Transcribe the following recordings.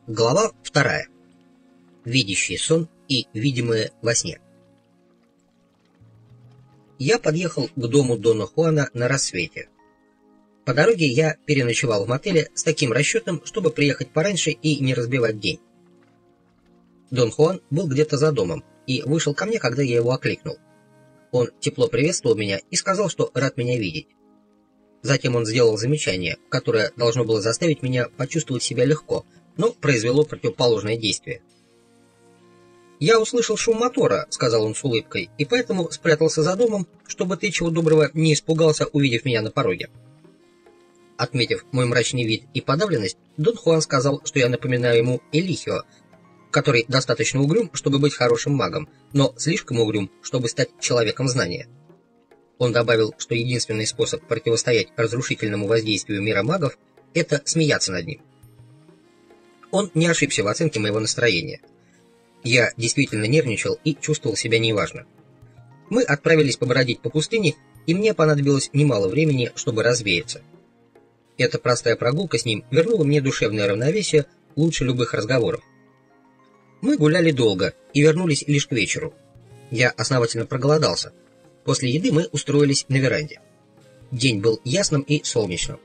Глава 2. Видящий сон и видимое во сне. Я подъехал к дому Дона Хуана на рассвете. По дороге я переночевал в мотеле с таким расчетом, чтобы приехать пораньше и не разбивать день. Дон Хуан был где-то за домом и вышел ко мне, когда я его окликнул. Он тепло приветствовал меня и сказал, что рад меня видеть. Затем он сделал замечание, которое должно было заставить меня почувствовать себя легко, но произвело противоположное действие. «Я услышал шум мотора», — сказал он с улыбкой, «и поэтому спрятался за домом, чтобы ты, чего доброго, не испугался, увидев меня на пороге». Отметив мой мрачный вид и подавленность, Дон Хуан сказал, что я напоминаю ему Элихио, который достаточно угрюм, чтобы быть хорошим магом, но слишком угрюм, чтобы стать человеком знания. Он добавил, что единственный способ противостоять разрушительному воздействию мира магов — это смеяться над ним. Он не ошибся в оценке моего настроения. Я действительно нервничал и чувствовал себя неважно. Мы отправились побродить по пустыне, и мне понадобилось немало времени, чтобы развеяться. Эта простая прогулка с ним вернула мне душевное равновесие лучше любых разговоров. Мы гуляли долго и вернулись лишь к вечеру. Я основательно проголодался. После еды мы устроились на веранде. День был ясным и солнечным.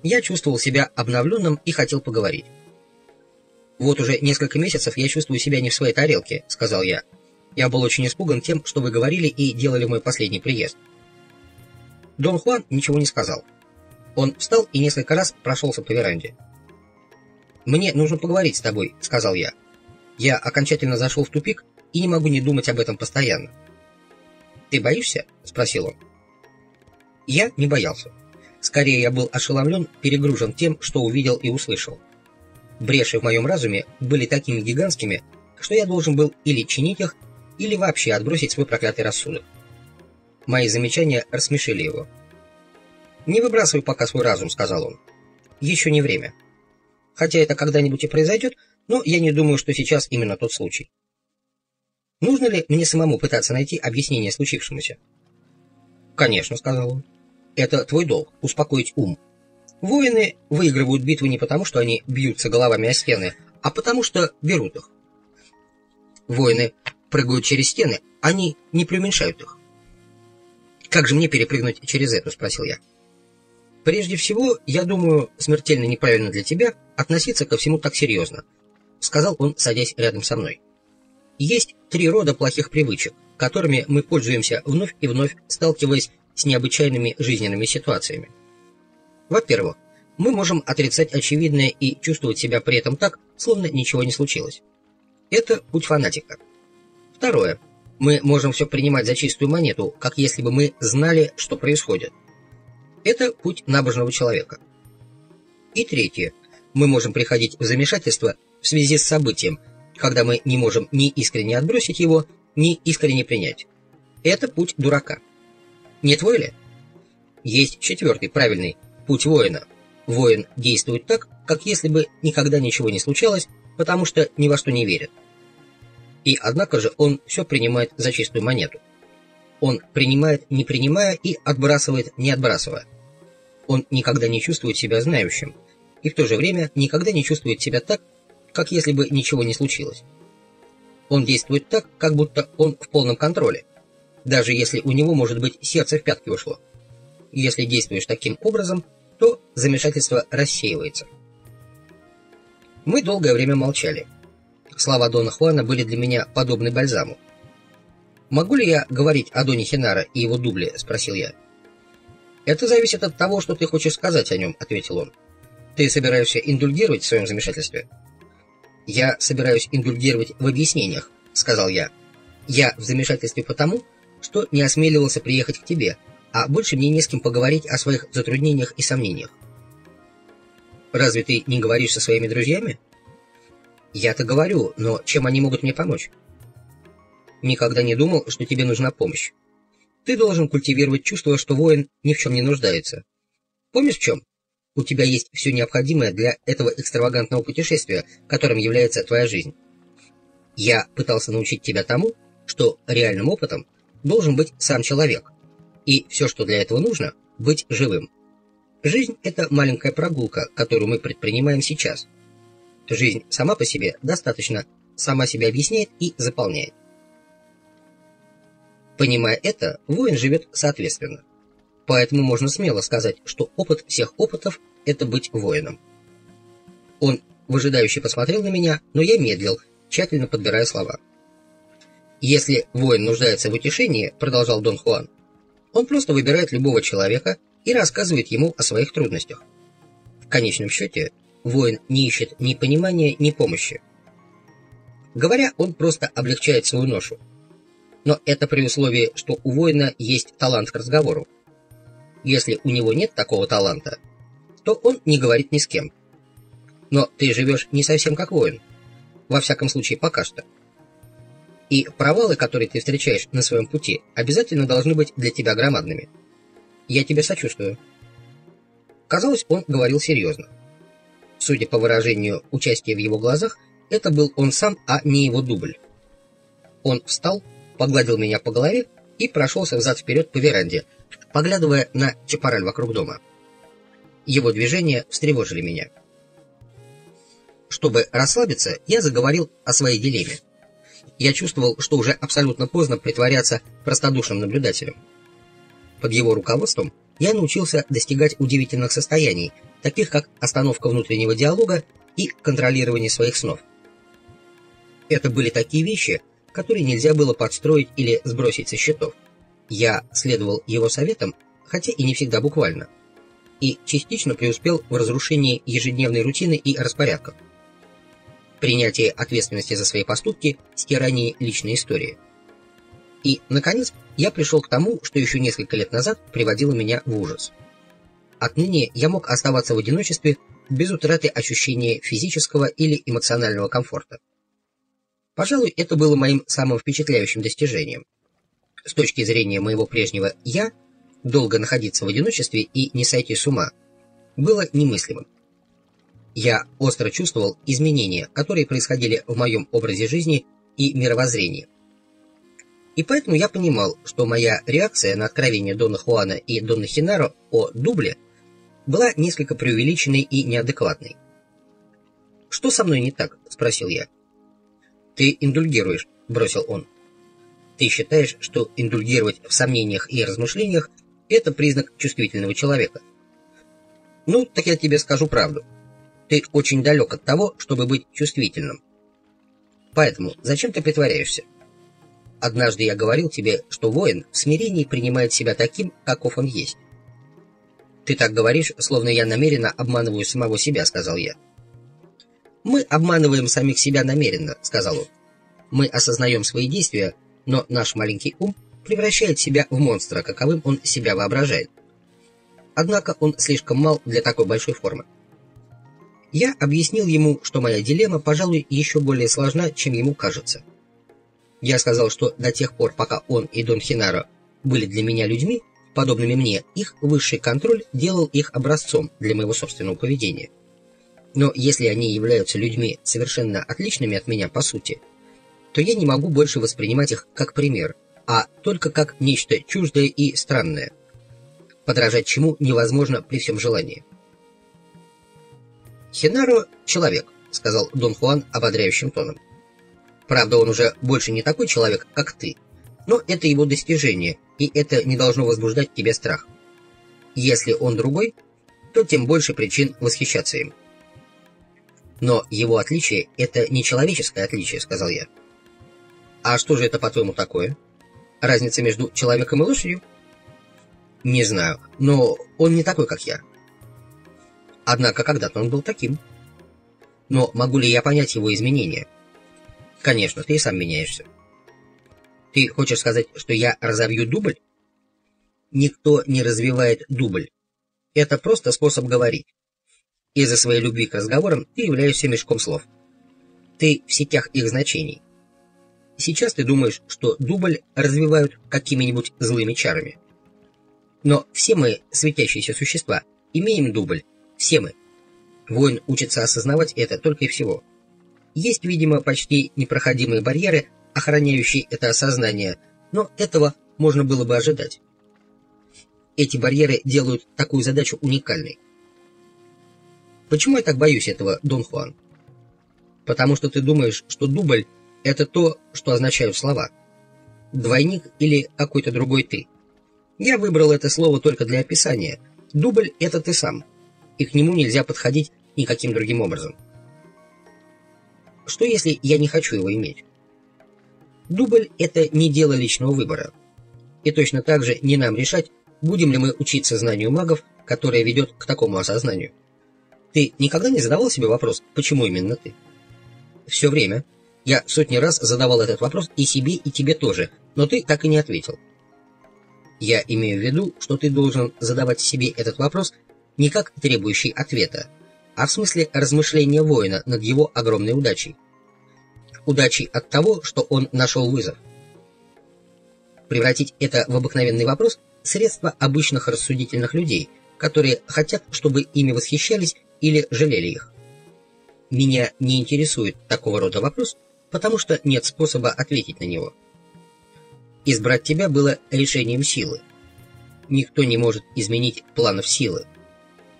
Я чувствовал себя обновленным и хотел поговорить. «Вот уже несколько месяцев я чувствую себя не в своей тарелке», — сказал я. «Я был очень испуган тем, что вы говорили и делали в мой последний приезд». Дон Хуан ничего не сказал. Он встал и несколько раз прошелся по веранде. «Мне нужно поговорить с тобой», — сказал я. «Я окончательно зашел в тупик и не могу не думать об этом постоянно». «Ты боишься?» — спросил он. Я не боялся. Скорее, я был ошеломлен, перегружен тем, что увидел и услышал. Бреши в моем разуме были такими гигантскими, что я должен был или чинить их, или вообще отбросить свой проклятый рассудок. Мои замечания рассмешили его. «Не выбрасывай пока свой разум», — сказал он. «Еще не время. Хотя это когда-нибудь и произойдет, но я не думаю, что сейчас именно тот случай. Нужно ли мне самому пытаться найти объяснение случившемуся?» «Конечно», — сказал он. «Это твой долг — успокоить ум. Воины выигрывают битвы не потому, что они бьются головами о стены, а потому, что берут их. Воины прыгают через стены, они не преуменьшают их». «Как же мне перепрыгнуть через это?» — спросил я. «Прежде всего, я думаю, смертельно неправильно для тебя относиться ко всему так серьезно», — сказал он, садясь рядом со мной. «Есть 3 рода плохих привычек, которыми мы пользуемся вновь и вновь, сталкиваясь с необычайными жизненными ситуациями. Во-первых, мы можем отрицать очевидное и чувствовать себя при этом так, словно ничего не случилось. Это путь фанатика. Второе, мы можем все принимать за чистую монету, как если бы мы знали, что происходит. Это путь набожного человека. И третье, мы можем приходить в замешательство в связи с событием, когда мы не можем ни искренне отбросить его, ни искренне принять. Это путь дурака. Не твой ли? Есть 4-й, правильный, путь воина. Воин действует так, как если бы никогда ничего не случалось, потому что ни во что не верит. И однако же он все принимает за чистую монету. Он принимает, не принимая, и отбрасывает, не отбрасывая. Он никогда не чувствует себя знающим, и в то же время никогда не чувствует себя так, как если бы ничего не случилось. Он действует так, как будто он в полном контроле, даже если у него, может быть, сердце в пятки ушло. Если действуешь таким образом, то замешательство рассеивается. Мы долгое время молчали. Слова Дона Хуана были для меня подобны бальзаму. «Могу ли я говорить о Доне Хинара и его дубле?» — спросил я. «Это зависит от того, что ты хочешь сказать о нем», — ответил он. «Ты собираешься индульгировать в своем замешательстве?» «Я собираюсь индульгировать в объяснениях», — сказал я. «Я в замешательстве потому, что не осмеливался приехать к тебе, а больше мне не с кем поговорить о своих затруднениях и сомнениях». «Разве ты не говоришь со своими друзьями?» «Я-то говорю, но чем они могут мне помочь?» «Никогда не думал, что тебе нужна помощь. Ты должен культивировать чувство, что воин ни в чем не нуждается. Помнишь в чем? У тебя есть все необходимое для этого экстравагантного путешествия, которым является твоя жизнь. Я пытался научить тебя тому, что реальным опытом должен быть сам человек, и все, что для этого нужно, быть живым. Жизнь — это маленькая прогулка, которую мы предпринимаем сейчас. Жизнь сама по себе достаточно сама себя объясняет и заполняет. Понимая это, воин живет соответственно. Поэтому можно смело сказать, что опыт всех опытов – это быть воином. Он выжидающе посмотрел на меня, но я медлил, тщательно подбирая слова. «Если воин нуждается в утешении, — продолжал Дон Хуан, — он просто выбирает любого человека и рассказывает ему о своих трудностях. В конечном счете, воин не ищет ни понимания, ни помощи. Говоря, он просто облегчает свою ношу. Но это при условии, что у воина есть талант к разговору. Если у него нет такого таланта, то он не говорит ни с кем. Но ты живешь не совсем как воин. Во всяком случае, пока что. И провалы, которые ты встречаешь на своем пути, обязательно должны быть для тебя громадными. Я тебе сочувствую». Казалось, он говорил серьезно. Судя по выражению участия в его глазах, это был он сам, а не его дубль. Он встал, погладил меня по голове и прошелся взад-вперед по веранде, поглядывая на чапараль вокруг дома. Его движения встревожили меня. Чтобы расслабиться, я заговорил о своей дилемме. Я чувствовал, что уже абсолютно поздно притворяться простодушным наблюдателем. Под его руководством я научился достигать удивительных состояний, таких как остановка внутреннего диалога и контролирование своих снов. Это были такие вещи, которые нельзя было подстроить или сбросить со счетов. Я следовал его советам, хотя и не всегда буквально, и частично преуспел в разрушении ежедневной рутины и распорядков. Принятие ответственности за свои поступки, стирание личной истории. И, наконец, я пришел к тому, что еще несколько лет назад приводило меня в ужас. Отныне я мог оставаться в одиночестве без утраты ощущения физического или эмоционального комфорта. Пожалуй, это было моим самым впечатляющим достижением. С точки зрения моего прежнего «я», долго находиться в одиночестве и не сойти с ума было немыслимым. Я остро чувствовал изменения, которые происходили в моем образе жизни и мировоззрении. И поэтому я понимал, что моя реакция на откровение Дона Хуана и Дона Хинаро о дубле была несколько преувеличенной и неадекватной. «Что со мной не так?» — спросил я. «Ты индульгируешь», — бросил он. «Ты считаешь, что индульгировать в сомнениях и размышлениях — это признак чувствительного человека. Ну, так я тебе скажу правду. Ты очень далек от того, чтобы быть чувствительным. Поэтому зачем ты притворяешься? Однажды я говорил тебе, что воин в смирении принимает себя таким, каков он есть. Ты так говоришь, словно я намеренно обманываю самого себя, сказал я. Мы обманываем самих себя намеренно, сказал он. Мы осознаем свои действия, но наш маленький ум превращает себя в монстра, каковым он себя воображает. Однако он слишком мал для такой большой формы. Я объяснил ему, что моя дилемма, пожалуй, еще более сложна, чем ему кажется. Я сказал, что до тех пор, пока он и Дон Хинаро были для меня людьми, подобными мне, их высший контроль делал их образцом для моего собственного поведения. Но если они являются людьми, совершенно отличными от меня по сути, то я не могу больше воспринимать их как пример, а только как нечто чуждое и странное, подражать чему невозможно при всем желании. «Хинаро — человек», — сказал Дон Хуан ободряющим тоном. «Правда, он уже больше не такой человек, как ты, но это его достижение, и это не должно возбуждать в тебе страх. Если он другой, то тем больше причин восхищаться им». «Но его отличие — это не человеческое отличие», — сказал я. «А что же это, по-твоему, такое? Разница между человеком и лошадью?» «Не знаю, но он не такой, как я». Однако когда-то он был таким. Но могу ли я понять его изменения? Конечно, ты и сам меняешься. Ты хочешь сказать, что я разовью дубль? Никто не развивает дубль. Это просто способ говорить. Из-за своей любви к разговорам ты являешься мешком слов. Ты в сетях их значений. Сейчас ты думаешь, что дубль развивают какими-нибудь злыми чарами. Но все мы, светящиеся существа, имеем дубль. Все мы. Воин учится осознавать это только и всего. Есть, видимо, почти непроходимые барьеры, охраняющие это осознание, но этого можно было бы ожидать. Эти барьеры делают такую задачу уникальной. Почему я так боюсь этого, Дон Хуан? Потому что ты думаешь, что дубль — это то, что означают слова. Двойник или какой-то другой ты. Я выбрал это слово только для описания. Дубль — это ты сам, и к нему нельзя подходить никаким другим образом. Что если я не хочу его иметь? Дубль — это не дело личного выбора. И точно так же не нам решать, будем ли мы учиться знанию магов, которое ведет к такому осознанию. Ты никогда не задавал себе вопрос, почему именно ты? Все время. Я сотни раз задавал этот вопрос и себе, и тебе тоже, но ты так и не ответил. Я имею в виду, что ты должен задавать себе этот вопрос не как требующий ответа, а в смысле размышления воина над его огромной удачей. Удачей от того, что он нашел вызов. Превратить это в обыкновенный вопрос – средство обычных рассудительных людей, которые хотят, чтобы ими восхищались или жалели их. Меня не интересует такого рода вопрос, потому что нет способа ответить на него. Избрать тебя было решением силы. Никто не может изменить планов силы.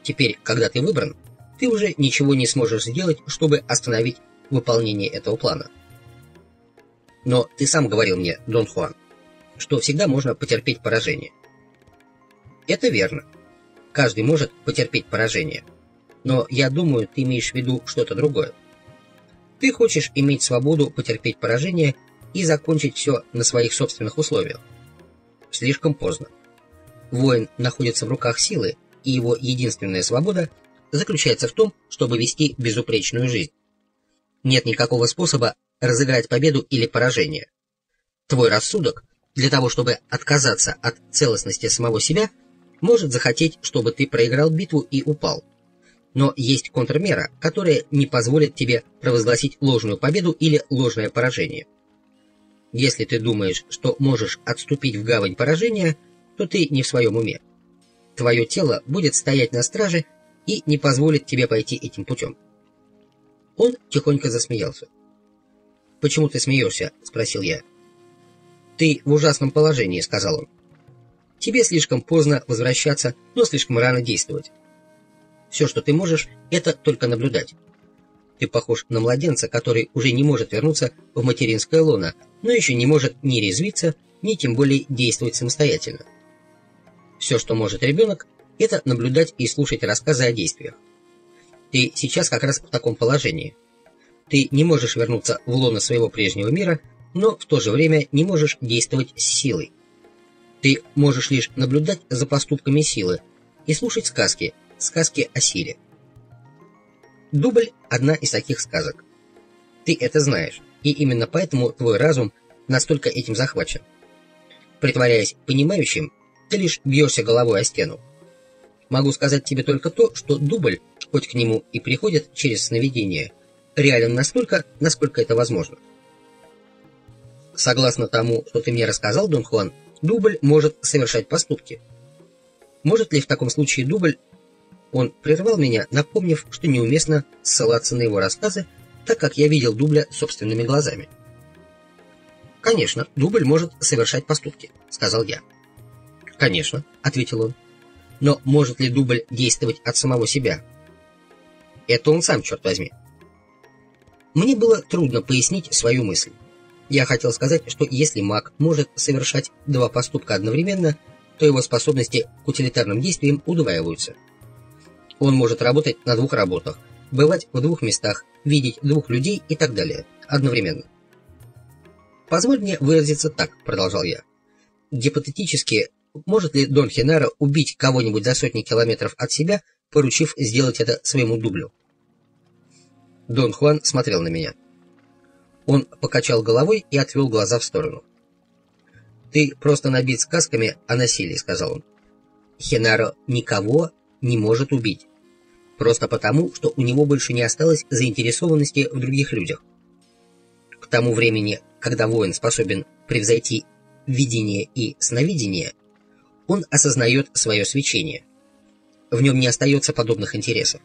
Теперь, когда ты выбран, ты уже ничего не сможешь сделать, чтобы остановить выполнение этого плана. Но ты сам говорил мне, Дон Хуан, что всегда можно потерпеть поражение. Это верно. Каждый может потерпеть поражение. Но я думаю, ты имеешь в виду что-то другое. Ты хочешь иметь свободу потерпеть поражение и закончить все на своих собственных условиях. Слишком поздно. Воин находится в руках силы, и его единственная свобода заключается в том, чтобы вести безупречную жизнь. Нет никакого способа разыграть победу или поражение. Твой рассудок, для того чтобы отказаться от целостности самого себя, может захотеть, чтобы ты проиграл битву и упал. Но есть контрмера, которая не позволит тебе провозгласить ложную победу или ложное поражение. Если ты думаешь, что можешь отступить в гавань поражения, то ты не в своем уме. Твое тело будет стоять на страже и не позволит тебе пойти этим путем. Он тихонько засмеялся. «Почему ты смеешься?» — спросил я. «Ты в ужасном положении», — сказал он. «Тебе слишком поздно возвращаться, но слишком рано действовать. Все, что ты можешь, это только наблюдать. Ты похож на младенца, который уже не может вернуться в материнское лоно, но еще не может ни резвиться, ни тем более действовать самостоятельно. Все, что может ребенок, это наблюдать и слушать рассказы о действиях. Ты сейчас как раз в таком положении. Ты не можешь вернуться в лоно своего прежнего мира, но в то же время не можешь действовать с силой. Ты можешь лишь наблюдать за поступками силы и слушать сказки о силе. Дубль – одна из таких сказок. Ты это знаешь, и именно поэтому твой разум настолько этим захвачен. Притворяясь понимающим, ты лишь бьешься головой о стену. Могу сказать тебе только то, что дубль, хоть к нему и приходит через сновидение, реален настолько, насколько это возможно. Согласно тому, что ты мне рассказал, Дон Хуан, дубль может совершать поступки. Может ли в таком случае дубль... Он прервал меня, напомнив, что неуместно ссылаться на его рассказы, так как я видел дубля собственными глазами. «Конечно, дубль может совершать поступки», — сказал я. «Конечно», — ответил он. «Но может ли дубль действовать от самого себя?» «Это он сам, черт возьми». Мне было трудно пояснить свою мысль. Я хотел сказать, что если маг может совершать два поступка одновременно, то его способности к утилитарным действиям удваиваются. Он может работать на двух работах, бывать в двух местах, видеть двух людей и так далее, одновременно. «Позволь мне выразиться так», — продолжал я. «Гипотетически, может ли Дон Хенара убить кого-нибудь за сотни километров от себя, поручив сделать это своему дублю?» Дон Хуан смотрел на меня. Он покачал головой и отвел глаза в сторону. «Ты просто набит сказками о насилии», — сказал он. «Хенаро никого не может убить. Просто потому, что у него больше не осталось заинтересованности в других людях. К тому времени, когда воин способен превзойти видение и сновидение, он осознает свое свечение. В нем не остается подобных интересов.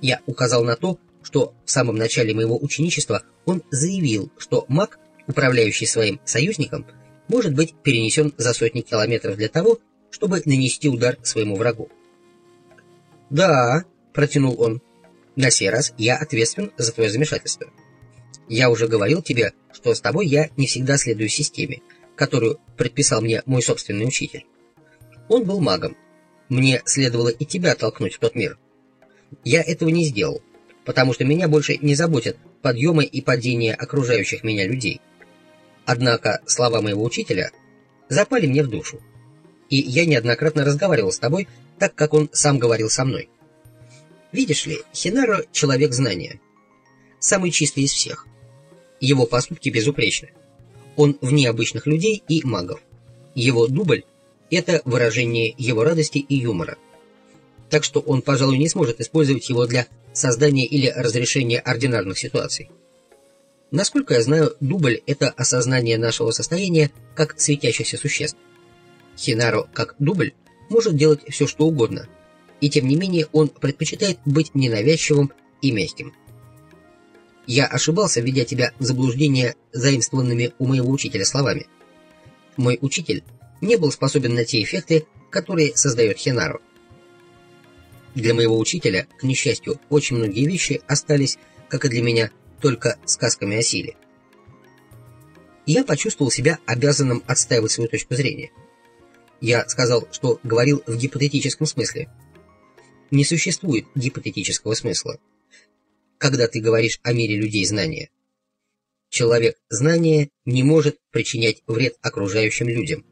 Я указал на то, что в самом начале моего ученичества он заявил, что маг, управляющий своим союзником, может быть перенесен за сотни километров для того, чтобы нанести удар своему врагу. «Да», — протянул он, На сей раз я ответственен за твое замешательство. Я уже говорил тебе, что с тобой я не всегда следую системе, которую предписал мне мой собственный учитель. Он был магом. Мне следовало и тебя толкнуть в тот мир. Я этого не сделал, потому что меня больше не заботят подъемы и падения окружающих меня людей. Однако слова моего учителя запали мне в душу, и я неоднократно разговаривал с тобой, так как он сам говорил со мной. Видишь ли, Хинаро — человек знания, самый чистый из всех. Его поступки безупречны. Он вне обычных людей и магов. Его дубль — это выражение его радости и юмора. Так что он, пожалуй, не сможет использовать его для создания или разрешения ординарных ситуаций. Насколько я знаю, дубль — это осознание нашего состояния как светящихся существ. Хинаро, как дубль, может делать все, что угодно, и тем не менее он предпочитает быть ненавязчивым и мягким. Я ошибался, введя тебя в заблуждение заимствованными у моего учителя словами. Мой учитель не был способен на те эффекты, которые создает Хинаро. Для моего учителя, к несчастью, очень многие вещи остались, как и для меня, только сказками о силе. Я почувствовал себя обязанным отстаивать свою точку зрения. Я сказал, что говорил в гипотетическом смысле. Не существует гипотетического смысла, когда ты говоришь о мире людей знания. Человек знания не может причинять вред окружающим людям.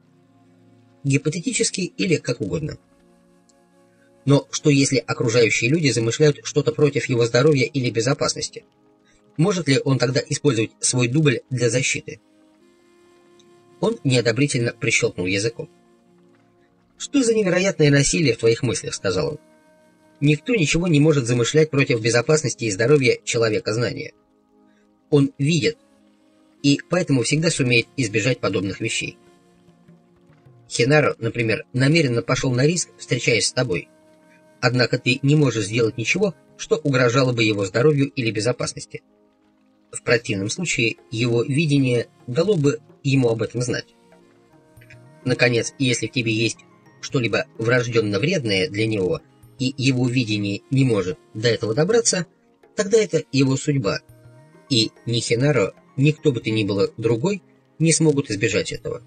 Гипотетически или как угодно. Но что если окружающие люди замышляют что-то против его здоровья или безопасности? Может ли он тогда использовать свой дубль для защиты? Он неодобрительно прищелкнул языком. «Что за невероятное насилие в твоих мыслях?» — сказал он. «Никто ничего не может замышлять против безопасности и здоровья человека знания. Он видит, и поэтому всегда сумеет избежать подобных вещей. Хинаро, например, намеренно пошел на риск, встречаясь с тобой. Однако ты не можешь сделать ничего, что угрожало бы его здоровью или безопасности. В противном случае его видение дало бы ему об этом знать. Наконец, если в тебе есть что-либо врожденно вредное для него, и его видение не может до этого добраться, тогда это его судьба, и ни Хинаро, ни кто бы то ни было другой не смогут избежать этого.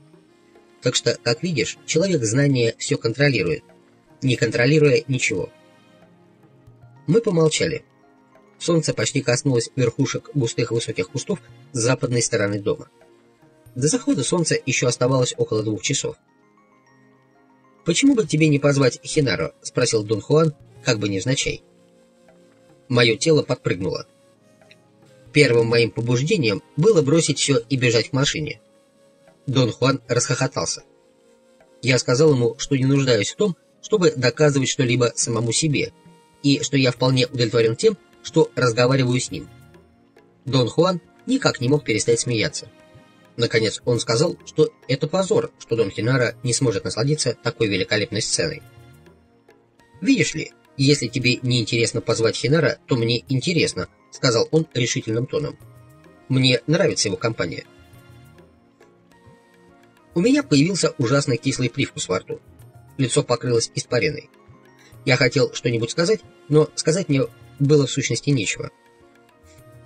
Так что, как видишь, человек знания все контролирует, не контролируя ничего». Мы помолчали. Солнце почти коснулось верхушек густых высоких кустов с западной стороны дома. До захода солнца еще оставалось около 2 часов. «Почему бы тебе не позвать Хинаро?» — спросил Дон Хуан, как бы невзначай. Мое тело подпрыгнуло. Первым моим побуждением было бросить все и бежать к машине. Дон Хуан расхохотался. Я сказал ему, что не нуждаюсь в том, чтобы доказывать что-либо самому себе, и что я вполне удовлетворен тем, что разговариваю с ним. Дон Хуан никак не мог перестать смеяться. Наконец он сказал, что это позор, что Дон Хинаро не сможет насладиться такой великолепной сценой. «Видишь ли, если тебе не интересно позвать Хинаро, то мне интересно», — сказал он решительным тоном. «Мне нравится его компания». У меня появился ужасно кислый привкус во рту. Лицо покрылось испариной. Я хотел что-нибудь сказать, но сказать мне было в сущности нечего.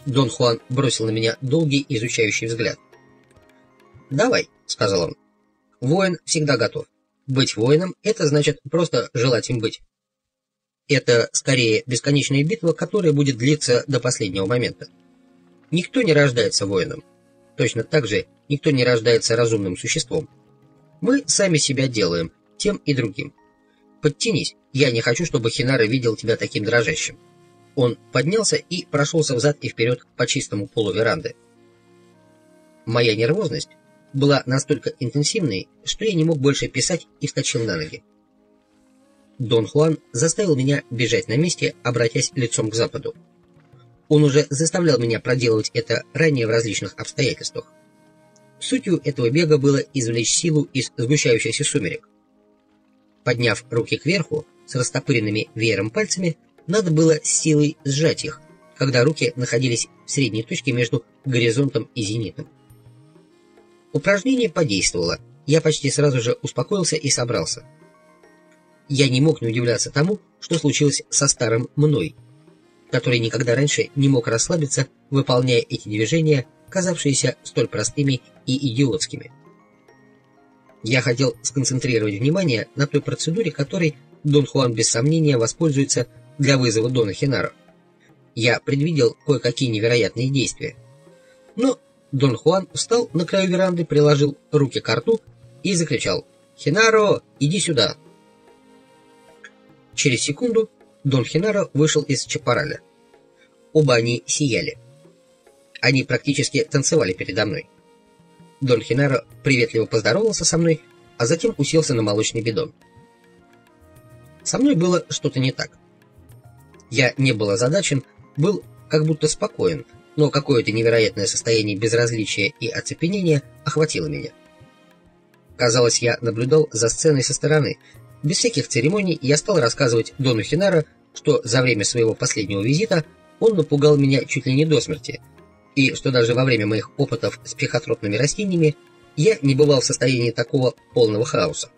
Дон Хуан бросил на меня долгий изучающий взгляд. «Давай», — сказал он. «Воин всегда готов. Быть воином — это значит просто желать им быть. Это скорее бесконечная битва, которая будет длиться до последнего момента. Никто не рождается воином. Точно так же никто не рождается разумным существом. Мы сами себя делаем, тем и другим. Подтянись, я не хочу, чтобы Хинаро видел тебя таким дрожащим». Он поднялся и прошелся взад и вперед по чистому полу веранды. Моя нервозность была настолько интенсивной, что я не мог больше писать и вскочил на ноги. Дон Хуан заставил меня бежать на месте, обратясь лицом к западу. Он уже заставлял меня проделывать это ранее в различных обстоятельствах. Сутью этого бега было извлечь силу из сгущающихся сумерек. Подняв руки кверху с растопыренными веером пальцами, надо было с силой сжать их, когда руки находились в средней точке между горизонтом и зенитом. Упражнение подействовало, я почти сразу же успокоился и собрался. Я не мог не удивляться тому, что случилось со старым мной. который никогда раньше не мог расслабиться, выполняя эти движения, казавшиеся столь простыми и идиотскими. Я хотел сконцентрировать внимание на той процедуре, которой Дон Хуан без сомнения воспользуется для вызова Дона Хенаро. Я предвидел кое-какие невероятные действия. Но Дон Хуан встал на краю веранды, приложил руки к рту и закричал: «Хенаро, иди сюда!» Через секунду Дон Хенаро вышел из чапараля. Оба они сияли. Они практически танцевали передо мной. Дон Хенаро приветливо поздоровался со мной, а затем уселся на молочный бидон. Со мной было что-то не так. Я не был озадачен, был как будто спокоен, но какое-то невероятное состояние безразличия и оцепенения охватило меня. Казалось, я наблюдал за сценой со стороны. Без всяких церемоний я стал рассказывать Дону Хенаро, что за время своего последнего визита он напугал меня чуть ли не до смерти, и что даже во время моих опытов с психотропными растениями я не бывал в состоянии такого полного хаоса.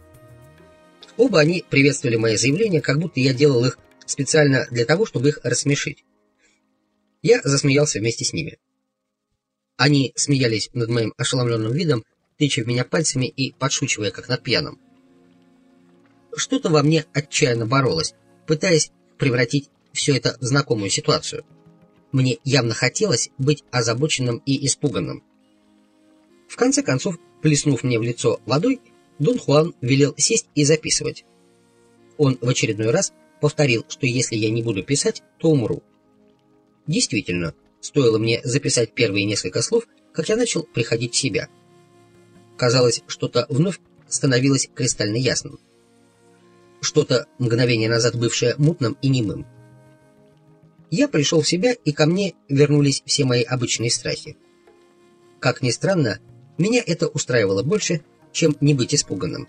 Оба они приветствовали мои заявления, как будто я делал их специально для того, чтобы их рассмешить. Я засмеялся вместе с ними. Они смеялись над моим ошеломленным видом, тыча в меня пальцами и подшучивая, как над пьяным. Что-то во мне отчаянно боролось, пытаясь превратить все это в знакомую ситуацию. Мне явно хотелось быть озабоченным и испуганным. В конце концов, плеснув мне в лицо водой, Дон Хуан велел сесть и записывать. Он в очередной раз повторил, что если я не буду писать, то умру. Действительно, стоило мне записать первые несколько слов, как я начал приходить в себя. Казалось, что-то вновь становилось кристально ясным. Что-то, мгновение назад бывшее мутным и немым. Я пришел в себя, и ко мне вернулись все мои обычные страхи. Как ни странно, меня это устраивало больше, чем не быть испуганным.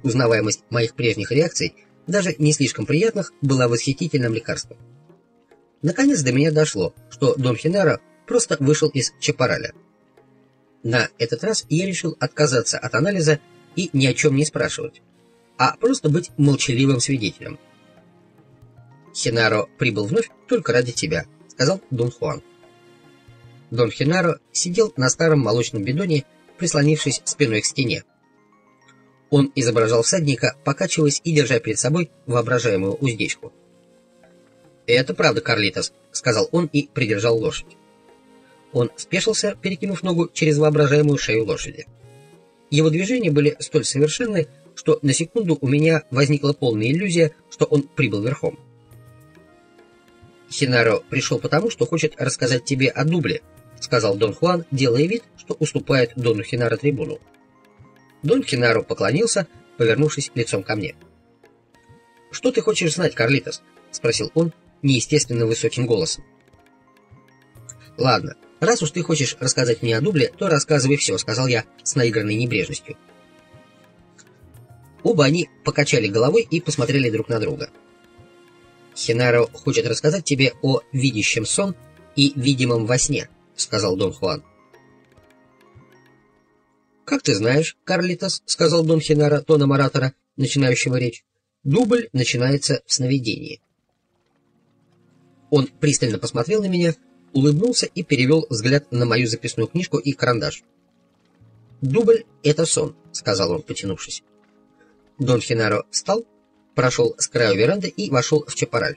Узнаваемость моих прежних реакций, даже не слишком приятных, была восхитительным лекарством. Наконец до меня дошло, что Дон Хенаро просто вышел из чапараля. На этот раз я решил отказаться от анализа и ни о чем не спрашивать, а просто быть молчаливым свидетелем. «Хенаро прибыл вновь только ради тебя», — сказал Дон Хуан. Дон Хенаро сидел на старом молочном бидоне, прислонившись спиной к стене. Он изображал всадника, покачиваясь и держа перед собой воображаемую уздечку. «Это правда, Карлитос», — сказал он и придержал лошадь. Он спешился, перекинув ногу через воображаемую шею лошади. Его движения были столь совершенны, что на секунду у меня возникла полная иллюзия, что он прибыл верхом. «Хенаро пришел потому, что хочет рассказать тебе о дубле», — сказал Дон Хуан, делая вид, что уступает Дону Хенаро трибуну. Дон Хенаро поклонился, повернувшись лицом ко мне. «Что ты хочешь знать, Карлитос?» — спросил он неестественно высоким голосом. «Ладно, раз уж ты хочешь рассказать мне о дубле, то рассказывай все», — сказал я с наигранной небрежностью. Оба они покачали головой и посмотрели друг на друга. «Хенаро хочет рассказать тебе о видящем сон и видимом во сне», — сказал Дон Хуан. «Как ты знаешь, Карлитос», — сказал Дон Хенаро тоном оратора, начинающего речь, — «дубль начинается в сновидении». Он пристально посмотрел на меня, улыбнулся и перевел взгляд на мою записную книжку и карандаш. «Дубль — это сон», — сказал он, потянувшись. Дон Хенаро встал, прошел с краю веранды и вошел в чапараль.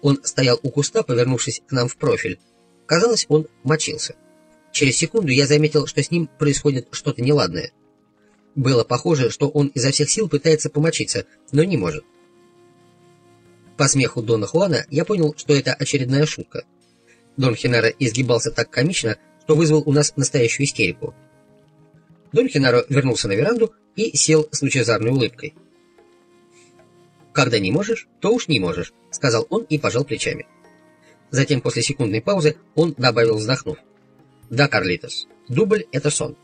Он стоял у куста, повернувшись к нам в профиль. Казалось, он мочился. Через секунду я заметил, что с ним происходит что-то неладное. Было похоже, что он изо всех сил пытается помочиться, но не может. По смеху Дона Хуана я понял, что это очередная шутка. Дон Хенаро изгибался так комично, что вызвал у нас настоящую истерику. Дон Хенаро вернулся на веранду и сел с лучезарной улыбкой. «Когда не можешь, то уж не можешь», — сказал он и пожал плечами. Затем, после секундной паузы, он добавил, вздохнув: «Да, Карлитос, дубль — это сон».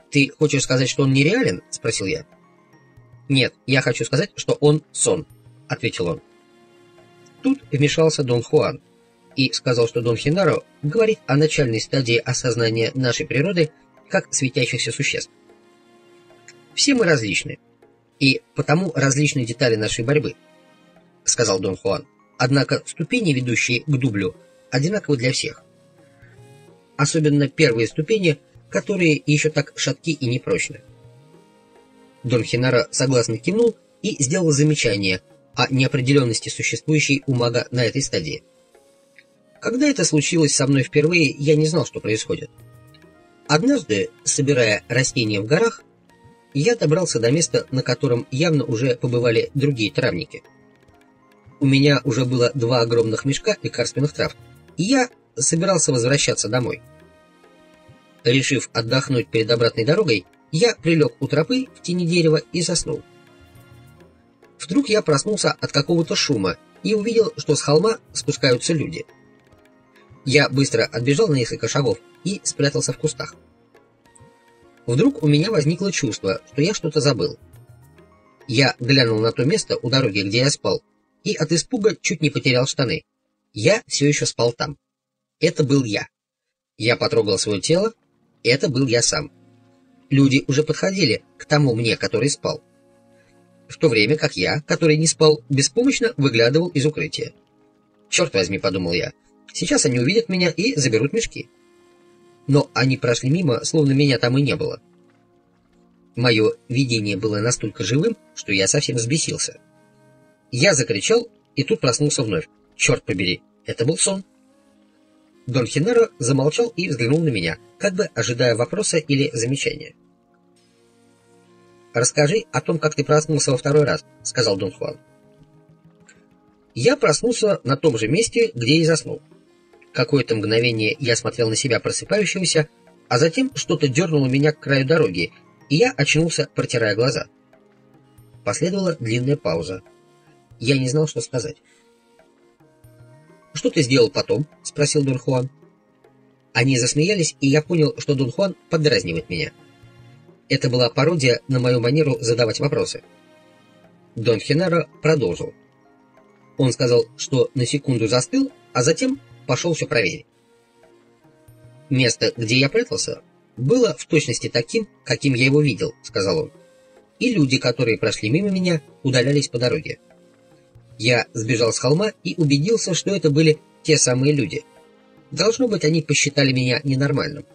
«Ты хочешь сказать, что он нереален?» — спросил я. «Нет, я хочу сказать, что он сон», — ответил он. Тут вмешался Дон Хуан и сказал, что Дон Хенаро говорит о начальной стадии осознания нашей природы как светящихся существ. Все мы различны, и потому различны детали нашей борьбы. сказал Дон Хуан. «Однако ступени, ведущие к дублю, одинаковы для всех. Особенно первые ступени, которые еще так шатки и непрочны». Дон Хенаро согласно кивнул и сделал замечание о неопределенности существующей у мага на этой стадии. Когда это случилось со мной впервые, я не знал, что происходит. Однажды, собирая растения в горах, я добрался до места, на котором явно уже побывали другие травники. У меня уже было 2 огромных мешка лекарственных трав, и я собирался возвращаться домой. Решив отдохнуть перед обратной дорогой, я прилег у тропы в тени дерева и заснул. Вдруг я проснулся от какого-то шума и увидел, что с холма спускаются люди. Я быстро отбежал на несколько шагов и спрятался в кустах. Вдруг у меня возникло чувство, что я что-то забыл. Я глянул на то место у дороги, где я спал, и от испуга чуть не потерял штаны. Я все еще спал там. Это был я. Я потрогал свое тело. Это был я сам. Люди уже подходили к тому мне, который спал. В то время как я, который не спал, беспомощно выглядывал из укрытия. «Черт возьми», — подумал я, — «сейчас они увидят меня и заберут мешки». Но они прошли мимо, словно меня там и не было. Мое видение было настолько живым, что я совсем взбесился. Я закричал, и тут проснулся вновь. Черт побери, это был сон. Дон Хенаро замолчал и взглянул на меня, как бы ожидая вопроса или замечания. «Расскажи о том, как ты проснулся во второй раз», — сказал Дон Хуан. Я проснулся на том же месте, где и заснул. Какое-то мгновение я смотрел на себя просыпающегося, а затем что-то дернуло меня к краю дороги, и я очнулся, протирая глаза. Последовала длинная пауза. Я не знал, что сказать. «Что ты сделал потом?» — спросил Дон Хуан. Они засмеялись, и я понял, что Дон Хуан поддразнивает меня. Это была пародия на мою манеру задавать вопросы. Дон Хенаро продолжил. Он сказал, что на секунду застыл, а затем пошел все проверить. «Место, где я прятался, было в точности таким, каким я его видел», — сказал он. «И люди, которые прошли мимо меня, удалялись по дороге. Я сбежал с холма и убедился, что это были те самые люди. Должно быть, они посчитали меня ненормальным.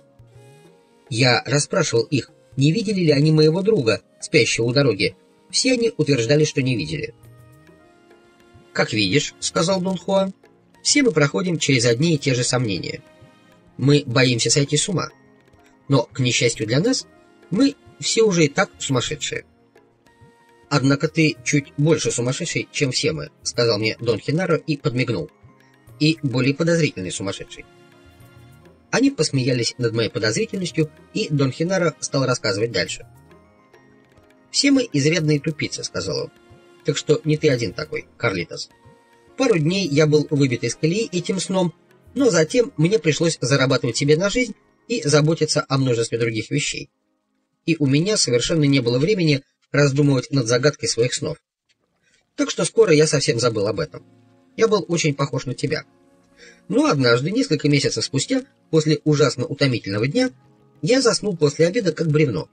Я расспрашивал их, не видели ли они моего друга, спящего у дороги. Все они утверждали, что не видели». «Как видишь», — сказал Дон Хуан, — «все мы проходим через одни и те же сомнения. Мы боимся сойти с ума. Но, к несчастью для нас, мы все уже и так сумасшедшие». «Однако ты чуть больше сумасшедший, чем все мы», — сказал мне Дон Хенаро и подмигнул. «И более подозрительный сумасшедший». Они посмеялись над моей подозрительностью, и Дон Хенаро стал рассказывать дальше. «Все мы изрядные тупицы», — сказал он. «Так что не ты один такой, Карлитос. Пару дней я был выбит из колеи этим сном, но затем мне пришлось зарабатывать себе на жизнь и заботиться о множестве других вещей. И у меня совершенно не было времени раздумывать над загадкой своих снов. Так что скоро я совсем забыл об этом. Я был очень похож на тебя. Но однажды, несколько месяцев спустя, после ужасно утомительного дня, я заснул после обеда как бревно.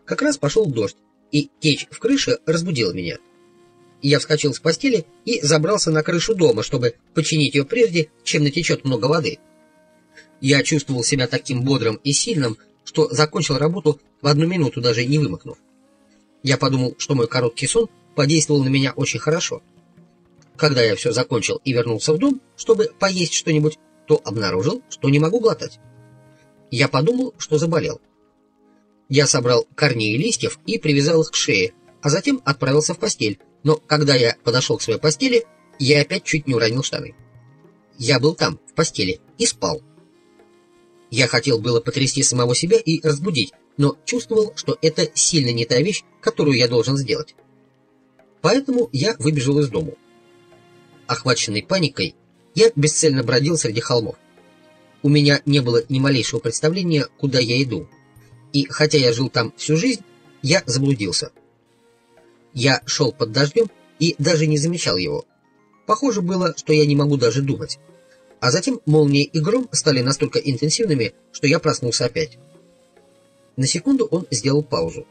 Как раз пошел дождь, и течь в крыше разбудила меня. Я вскочил с постели и забрался на крышу дома, чтобы починить ее прежде, чем натечет много воды. Я чувствовал себя таким бодрым и сильным, что закончил работу в 1 минуту, даже не вымокнув. Я подумал, что мой короткий сон подействовал на меня очень хорошо. Когда я все закончил и вернулся в дом, чтобы поесть что-нибудь, то обнаружил, что не могу глотать. Я подумал, что заболел. Я собрал корни и листьев и привязал их к шее, а затем отправился в постель, но когда я подошел к своей постели, я опять чуть не уронил штаны. Я был там, в постели, и спал. Я хотел было потрясти самого себя и разбудить, но чувствовал, что это сильно не та вещь, которую я должен сделать. Поэтому я выбежал из дому. Охваченный паникой, я бесцельно бродил среди холмов. У меня не было ни малейшего представления, куда я иду. И хотя я жил там всю жизнь, я заблудился. Я шел под дождем и даже не замечал его. Похоже было, что я не могу даже думать. А затем молния и гром стали настолько интенсивными, что я проснулся опять. На секунду он сделал паузу.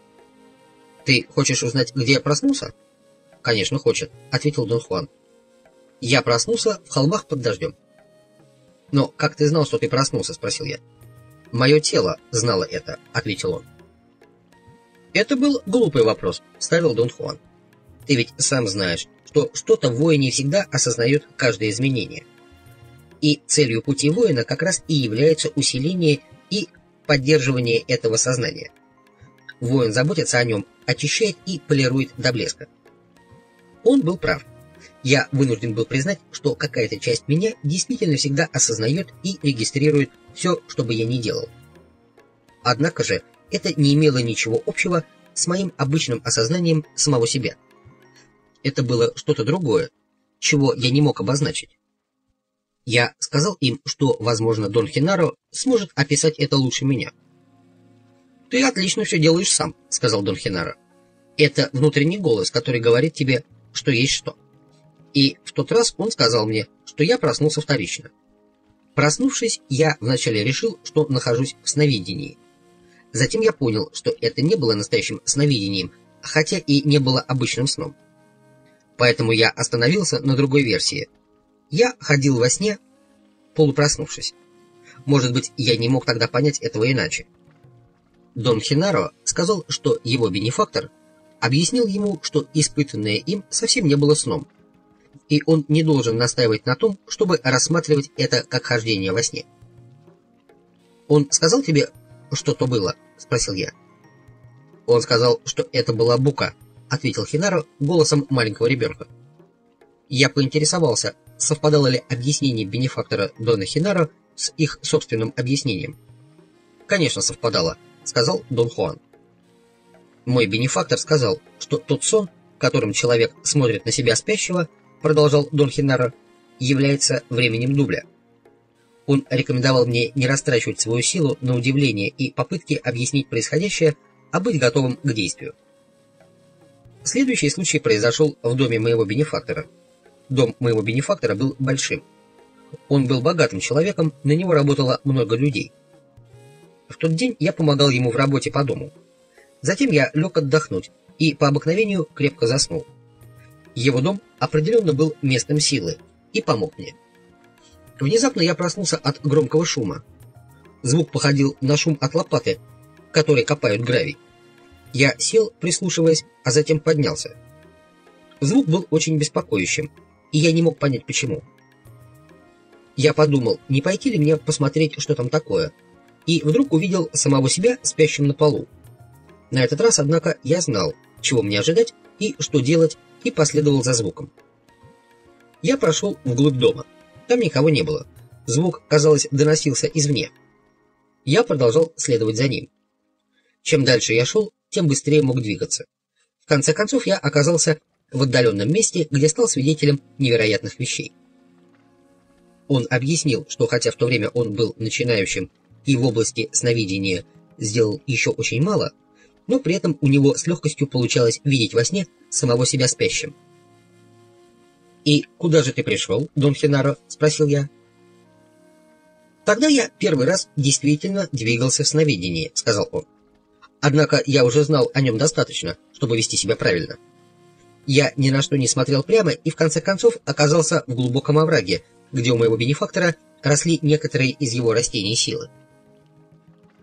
«Ты хочешь узнать, где я проснулся?» «Конечно, хочет», — ответил Дон Хуан. Я проснулся в холмах под дождем. «Но как ты знал, что ты проснулся?» — спросил я. «Мое тело знало это», — ответил он. «Это был глупый вопрос», — вставил Дон Хуан. «Ты ведь сам знаешь, что что-то в воине всегда осознает каждое изменение. И целью пути воина как раз и является усиление и поддерживание этого сознания. Воин заботится о нем, очищает и полирует до блеска». Он был прав. Я вынужден был признать, что какая-то часть меня действительно всегда осознает и регистрирует все, что бы я ни делал. Однако же это не имело ничего общего с моим обычным осознанием самого себя. Это было что-то другое, чего я не мог обозначить. Я сказал им, что, возможно, Дон Хенаро сможет описать это лучше меня. «Ты отлично все делаешь сам», — сказал Дон Хенаро. «Это внутренний голос, который говорит тебе, что есть что». И в тот раз он сказал мне, что я проснулся вторично. Проснувшись, я вначале решил, что нахожусь в сновидении. Затем я понял, что это не было настоящим сновидением, хотя и не было обычным сном. Поэтому я остановился на другой версии. Я ходил во сне, полупроснувшись. Может быть, я не мог тогда понять этого иначе. Дон Хенаро сказал, что его бенефактор объяснил ему, что испытанное им совсем не было сном, и он не должен настаивать на том, чтобы рассматривать это как хождение во сне. «Он сказал тебе, что то было?» — спросил я. «Он сказал, что это была бука», — ответил Хенаро голосом маленького ребенка. Я поинтересовался, совпадало ли объяснение бенефактора Дона Хенаро с их собственным объяснением. «Конечно, совпадало», — сказал Дон Хуан. «Мой бенефактор сказал, что тот сон, в котором человек смотрит на себя спящего, — продолжал Дон Хенаро, — является временем дубля. Он рекомендовал мне не растрачивать свою силу на удивление и попытки объяснить происходящее, а быть готовым к действию. Следующий случай произошел в доме моего бенефактора. Дом моего бенефактора был большим. Он был богатым человеком, на него работало много людей. В тот день я помогал ему в работе по дому. Затем я лег отдохнуть и по обыкновению крепко заснул. Его дом определенно был местом силы и помог мне. Внезапно я проснулся от громкого шума. Звук походил на шум от лопаты, которой копают гравий. Я сел, прислушиваясь, а затем поднялся. Звук был очень беспокоящим, и я не мог понять, почему. Я подумал, не пойти ли мне посмотреть, что там такое, и вдруг увидел самого себя спящим на полу. На этот раз, однако, я знал, чего мне ожидать и что делать, и последовал за звуком. Я прошел вглубь дома. Там никого не было. Звук, казалось, доносился извне. Я продолжал следовать за ним. Чем дальше я шел, тем быстрее мог двигаться. В конце концов, я оказался в отдаленном месте, где стал свидетелем невероятных вещей. Он объяснил, что хотя в то время он был начинающим и в области сновидения сделал еще очень мало, но при этом у него с легкостью получалось видеть во сне самого себя спящим. «И куда же ты пришел, Дон Хенаро?» — спросил я. «Тогда я первый раз действительно двигался в сновидении», — сказал он. «Однако я уже знал о нем достаточно, чтобы вести себя правильно. Я ни на что не смотрел прямо и в конце концов оказался в глубоком овраге, где у моего бенефактора росли некоторые из его растений силы».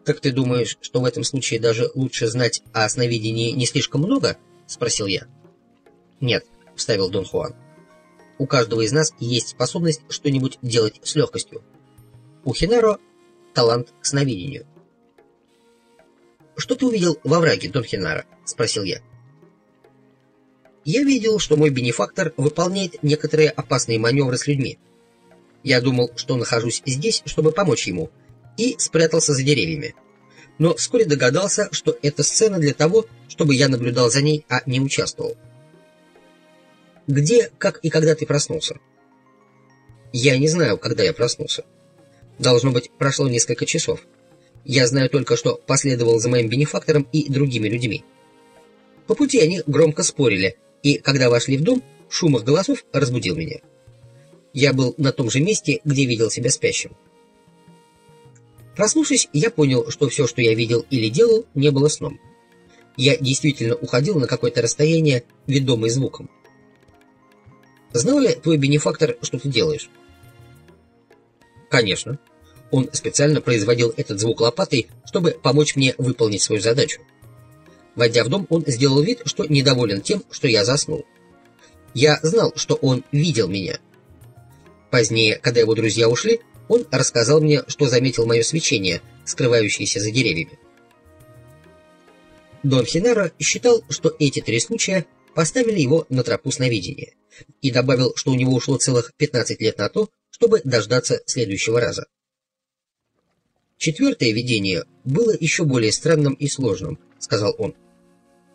«Так ты думаешь, что в этом случае даже лучше знать о сновидении не слишком много?» — спросил я. «Нет», — вставил Дон Хуан. «У каждого из нас есть способность что-нибудь делать с легкостью. У Хенаро талант к сновидению». «Что ты увидел во враге, Дон Хенаро?» — спросил я. «Я видел, что мой бенефактор выполняет некоторые опасные маневры с людьми. Я думал, что нахожусь здесь, чтобы помочь ему, и спрятался за деревьями. Но вскоре догадался, что это сцена для того, чтобы я наблюдал за ней, а не участвовал». «Где, как и когда ты проснулся?» «Я не знаю, когда я проснулся. Должно быть, прошло несколько часов. Я знаю только, что последовал за моим бенефактором и другими людьми. По пути они громко спорили, и когда вошли в дом, шум их голосов разбудил меня. Я был на том же месте, где видел себя спящим. Проснувшись, я понял, что все, что я видел или делал, не было сном. Я действительно уходил на какое-то расстояние, ведомый звуком. Знал ли твой бенефактор, что ты делаешь? Конечно. Он специально производил этот звук лопатой, чтобы помочь мне выполнить свою задачу. Войдя в дом, он сделал вид, что недоволен тем, что я заснул. Я знал, что он видел меня. Позднее, когда его друзья ушли, он рассказал мне, что заметил мое свечение, скрывающееся за деревьями. Дон Хенеро считал, что эти 3 случая поставили его на тропу сновидения, и добавил, что у него ушло целых 15 лет на то, чтобы дождаться следующего раза. 4-е видение было еще более странным и сложным, сказал он.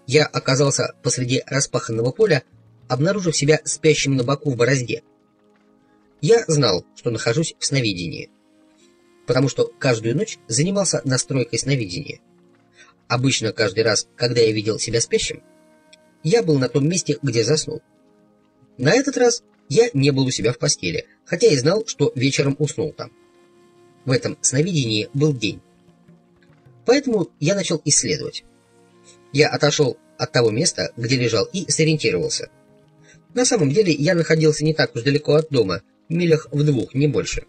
Я оказался посреди распаханного поля, обнаружив себя спящим на боку в борозде. Я знал, что нахожусь в сновидении, потому что каждую ночь занимался настройкой сновидения. Обычно каждый раз, когда я видел себя спящим, я был на том месте, где заснул. На этот раз я не был у себя в постели, хотя и знал, что вечером уснул там. В этом сновидении был день. Поэтому я начал исследовать. Я отошел от того места, где лежал, и сориентировался. На самом деле я находился не так уж далеко от дома, милях в 2, не больше.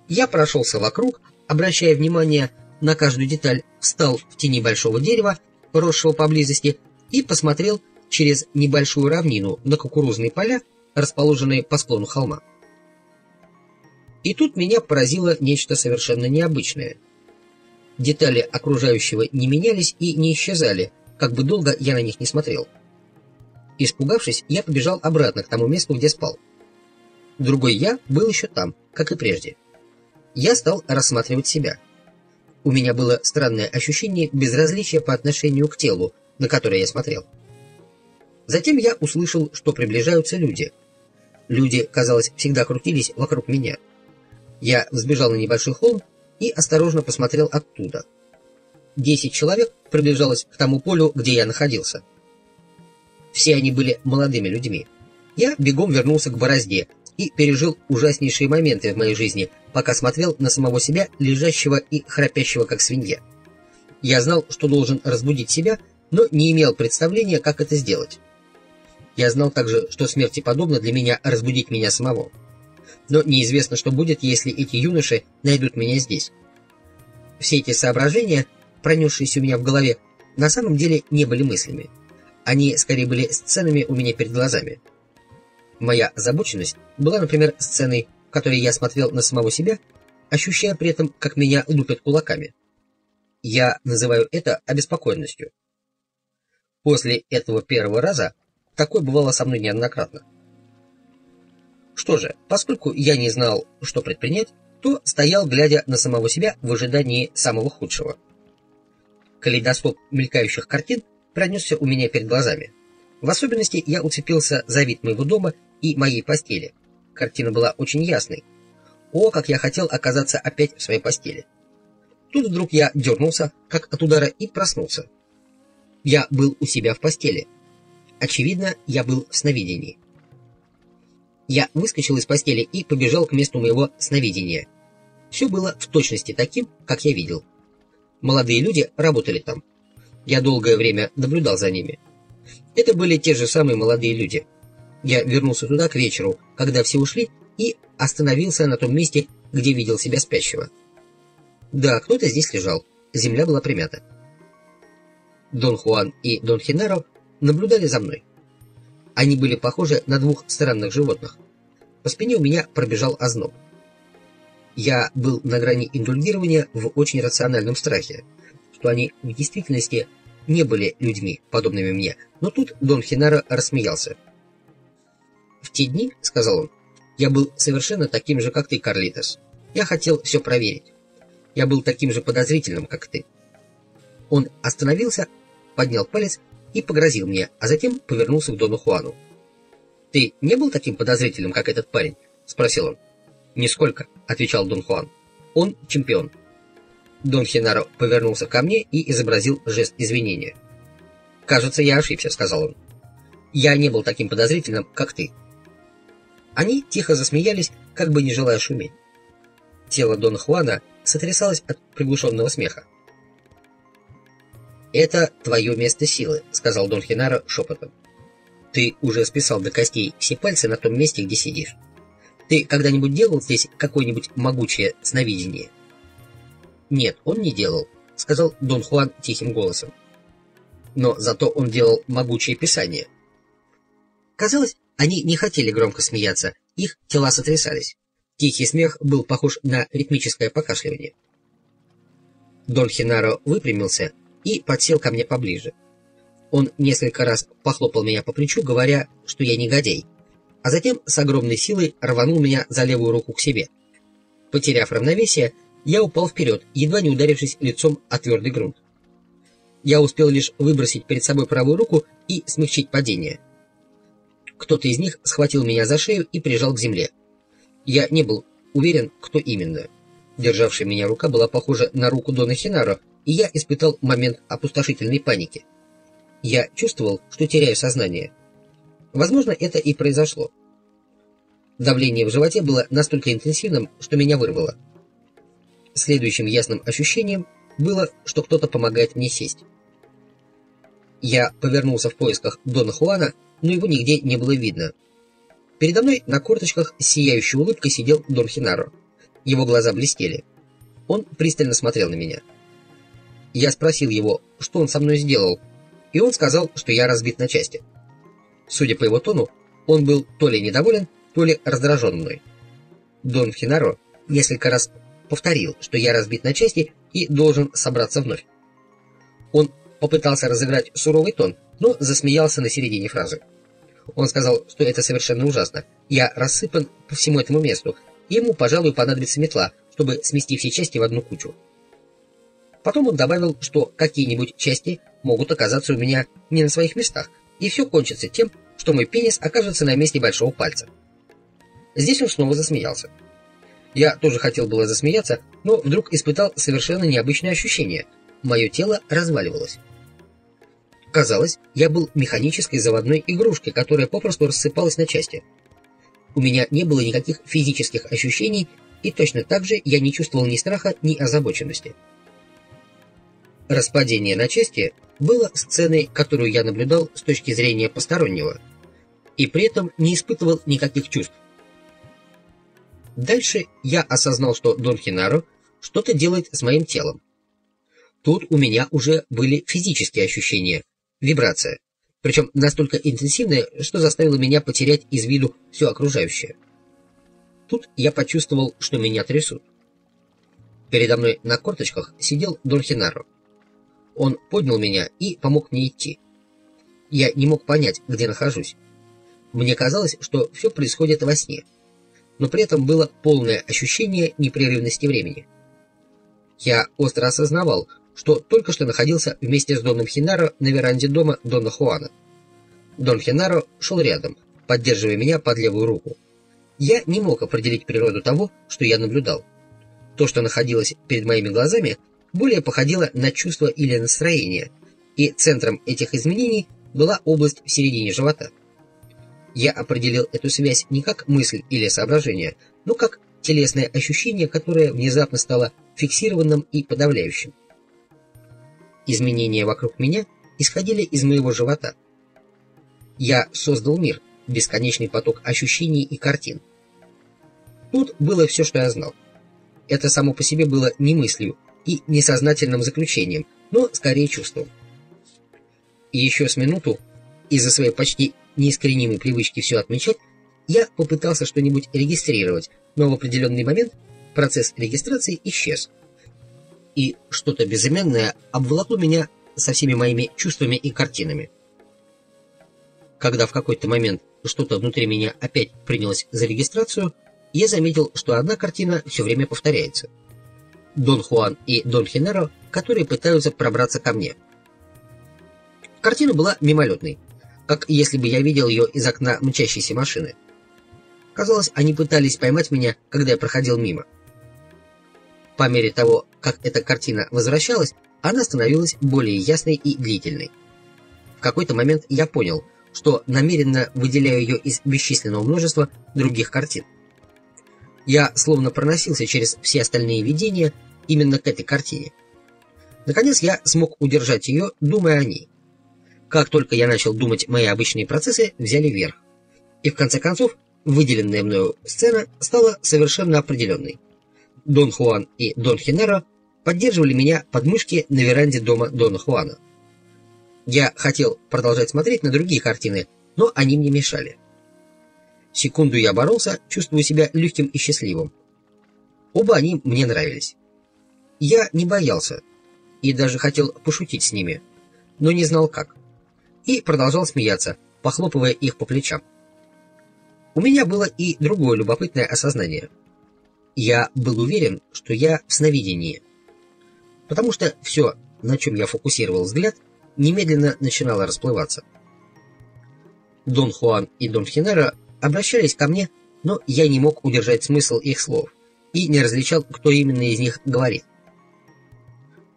Я прошелся вокруг, обращая внимание на каждую деталь, встал в тени большого дерева, росшего поблизости, и посмотрел через небольшую равнину на кукурузные поля, расположенные по склону холма. И тут меня поразило нечто совершенно необычное. Детали окружающего не менялись и не исчезали, как бы долго я на них не смотрел. Испугавшись, я побежал обратно к тому месту, где спал. Другой я был еще там, как и прежде. Я стал рассматривать себя. У меня было странное ощущение безразличия по отношению к телу, на которое я смотрел. Затем я услышал, что приближаются люди. Люди, казалось, всегда крутились вокруг меня. Я взбежал на небольшой холм и осторожно посмотрел оттуда. 10 человек приближалось к тому полю, где я находился. Все они были молодыми людьми. Я бегом вернулся к борозде и пережил ужаснейшие моменты в моей жизни, пока смотрел на самого себя, лежащего и храпящего, как свинья. Я знал, что должен разбудить себя, но не имел представления, как это сделать. Я знал также, что смерти подобно для меня разбудить меня самого. Но неизвестно, что будет, если эти юноши найдут меня здесь. Все эти соображения, пронесшиеся у меня в голове, на самом деле не были мыслями. Они скорее были сценами у меня перед глазами. Моя озабоченность была, например, сценой, в которой я смотрел на самого себя, ощущая при этом, как меня лупят кулаками. Я называю это обеспокоенностью. После этого первого раза такое бывало со мной неоднократно. Что же, поскольку я не знал, что предпринять, то стоял, глядя на самого себя в ожидании самого худшего. Калейдоскоп мелькающих картин пронесся у меня перед глазами. В особенности я уцепился за вид моего дома и моей постели. Картина была очень ясной. О, как я хотел оказаться опять в своей постели. Тут вдруг я дернулся, как от удара, и проснулся. Я был у себя в постели. Очевидно, я был в сновидении. Я выскочил из постели и побежал к месту моего сновидения. Все было в точности таким, как я видел. Молодые люди работали там. Я долгое время наблюдал за ними. Это были те же самые молодые люди. Я вернулся туда к вечеру, когда все ушли, и остановился на том месте, где видел себя спящего. Да, кто-то здесь лежал. Земля была примята. Дон Хуан и Дон Хенеро наблюдали за мной. Они были похожи на 2 странных животных. По спине у меня пробежал озноб. Я был на грани индульгирования в очень рациональном страхе, что они в действительности не были людьми, подобными мне, но тут Дон Хенеро рассмеялся. «В те дни, — сказал он, — я был совершенно таким же, как ты, Карлитос. Я хотел все проверить. Я был таким же подозрительным, как ты». Он остановился, поднял палец и погрозил мне, а затем повернулся к Дону Хуану. «Ты не был таким подозрительным, как этот парень?» — спросил он. «Нисколько», — отвечал Дон Хуан. «Он чемпион». Дон Хенеро повернулся ко мне и изобразил жест извинения. «Кажется, я ошибся», — сказал он. «Я не был таким подозрительным, как ты». Они тихо засмеялись, как бы не желая шуметь. Тело Дона Хуана сотрясалось от приглушенного смеха. «Это твое место силы», — сказал Дон Хенеро шепотом. Ты уже списал до костей все пальцы на том месте, где сидишь. Ты когда-нибудь делал здесь какое-нибудь могучее сновидение? Нет, он не делал, сказал Дон Хуан тихим голосом. Но зато он делал могучее писание. Казалось, они не хотели громко смеяться, их тела сотрясались. Тихий смех был похож на ритмическое покашливание. Дон Хенаро выпрямился и подсел ко мне поближе. Он несколько раз похлопал меня по плечу, говоря, что я негодяй, а затем с огромной силой рванул меня за левую руку к себе. Потеряв равновесие, я упал вперед, едва не ударившись лицом о твердый грунт. Я успел лишь выбросить перед собой правую руку и смягчить падение. Кто-то из них схватил меня за шею и прижал к земле. Я не был уверен, кто именно. Державшая меня рука была похожа на руку Дона Хенаро, и я испытал момент опустошительной паники. Я чувствовал, что теряю сознание. Возможно, это и произошло. Давление в животе было настолько интенсивным, что меня вырвало. Следующим ясным ощущением было, что кто-то помогает мне сесть. Я повернулся в поисках Дона Хуана, но его нигде не было видно. Передо мной на корточках с сияющей улыбкой сидел Дон Хенаро. Его глаза блестели. Он пристально смотрел на меня. Я спросил его, что он со мной сделал, и он сказал, что я разбит на части. Судя по его тону, он был то ли недоволен, то ли раздражен мной. Дон Хенаро несколько раз повторил, что я разбит на части и должен собраться вновь. Он попытался разыграть суровый тон, но засмеялся на середине фразы. Он сказал, что это совершенно ужасно. Я рассыпан по всему этому месту, и ему, пожалуй, понадобится метла, чтобы смести все части в одну кучу. Потом он добавил, что какие-нибудь части могут оказаться у меня не на своих местах, и все кончится тем, что мой пенис окажется на месте большого пальца. Здесь он снова засмеялся. Я тоже хотел было засмеяться, но вдруг испытал совершенно необычное ощущение. Мое тело разваливалось. Казалось, я был механической заводной игрушкой, которая попросту рассыпалась на части. У меня не было никаких физических ощущений, и точно так же я не чувствовал ни страха, ни озабоченности. Распадение на части было сценой, которую я наблюдал с точки зрения постороннего, и при этом не испытывал никаких чувств. Дальше я осознал, что Дон Хенаро что-то делает с моим телом. Тут у меня уже были физические ощущения, вибрация, причем настолько интенсивная, что заставила меня потерять из виду все окружающее. Тут я почувствовал, что меня трясут. Передо мной на корточках сидел Дон Хенаро. Он поднял меня и помог мне идти. Я не мог понять, где нахожусь. Мне казалось, что все происходит во сне, но при этом было полное ощущение непрерывности времени. Я остро осознавал, что только что находился вместе с Доном Хенаро на веранде дома Дона Хуана. Дон Хенаро шел рядом, поддерживая меня под левую руку. Я не мог определить природу того, что я наблюдал. То, что находилось перед моими глазами, более походило на чувство или настроение, и центром этих изменений была область в середине живота. Я определил эту связь не как мысль или соображение, но как телесное ощущение, которое внезапно стало фиксированным и подавляющим. Изменения вокруг меня исходили из моего живота. Я создал мир, бесконечный поток ощущений и картин. Тут было все, что я знал. Это само по себе было не мыслью и несознательным заключением, но скорее чувством. И еще с минуту, из-за своей почти неискоренимой привычки все отмечать, я попытался что-нибудь регистрировать, но в определенный момент процесс регистрации исчез. И что-то безымянное обволокло меня со всеми моими чувствами и картинами. Когда в какой-то момент что-то внутри меня опять принялось за регистрацию, я заметил, что одна картина все время повторяется. Дон Хуан и Дон Хенаро, которые пытаются пробраться ко мне. Картина была мимолетной, как если бы я видел ее из окна мчащейся машины. Казалось, они пытались поймать меня, когда я проходил мимо. По мере того, как эта картина возвращалась, она становилась более ясной и длительной. В какой-то момент я понял, что намеренно выделяю ее из бесчисленного множества других картин. Я словно проносился через все остальные видения именно к этой картине. Наконец я смог удержать ее, думая о ней. Как только я начал думать, мои обычные процессы взяли верх. И в конце концов, выделенная мною сцена стала совершенно определенной. Дон Хуан и Дон Хенеро поддерживали меня под мышки на веранде дома Дона Хуана. Я хотел продолжать смотреть на другие картины, но они мне мешали. Секунду я боролся, чувствуя себя легким и счастливым. Оба они мне нравились. Я не боялся и даже хотел пошутить с ними, но не знал как, и продолжал смеяться, похлопывая их по плечам. У меня было и другое любопытное осознание. Я был уверен, что я в сновидении, потому что все, на чем я фокусировал взгляд, немедленно начинало расплываться. Дон Хуан и Дон Хенеро обращались ко мне, но я не мог удержать смысл их слов и не различал, кто именно из них говорит.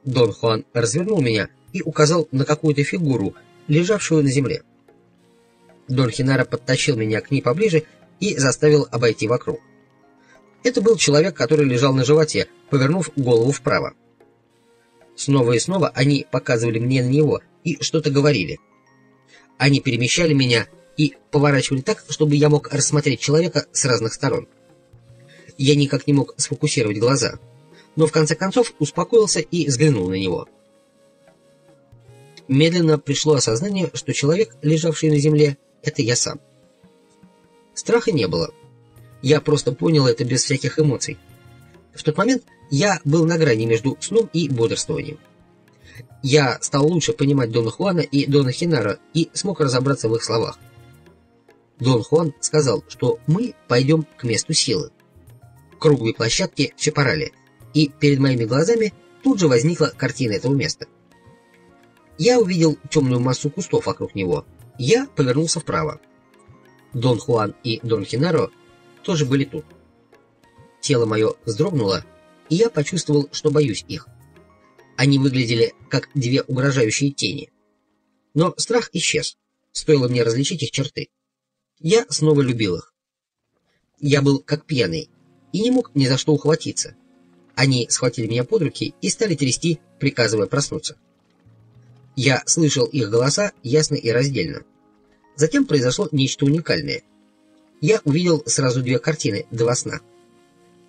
Дон Хуан развернул меня и указал на какую-то фигуру, лежавшую на земле. Дон Хенеро подтащил меня к ней поближе и заставил обойти вокруг. Это был человек, который лежал на животе, повернув голову вправо. Снова и снова они показывали мне на него и что-то говорили. Они перемещали меня и поворачивали так, чтобы я мог рассмотреть человека с разных сторон. Я никак не мог сфокусировать глаза, но в конце концов успокоился и взглянул на него. Медленно пришло осознание, что человек, лежавший на земле, это я сам. Страха не было. Я просто понял это без всяких эмоций. В тот момент я был на грани между сном и бодрствованием. Я стал лучше понимать Дона Хуана и Дона Хенеро и смог разобраться в их словах. Дон Хуан сказал, что мы пойдем к месту силы, круглой площадке в Чапарале, и перед моими глазами тут же возникла картина этого места. Я увидел темную массу кустов вокруг него. Я повернулся вправо. Дон Хуан и Дон Хенеро тоже были тут. Тело мое вздрогнуло, и я почувствовал, что боюсь их. Они выглядели как две угрожающие тени. Но страх исчез, стоило мне различить их черты. Я снова любил их. Я был как пьяный и не мог ни за что ухватиться. Они схватили меня под руки и стали трясти, приказывая проснуться. Я слышал их голоса ясно и раздельно. Затем произошло нечто уникальное. Я увидел сразу две картины, два сна.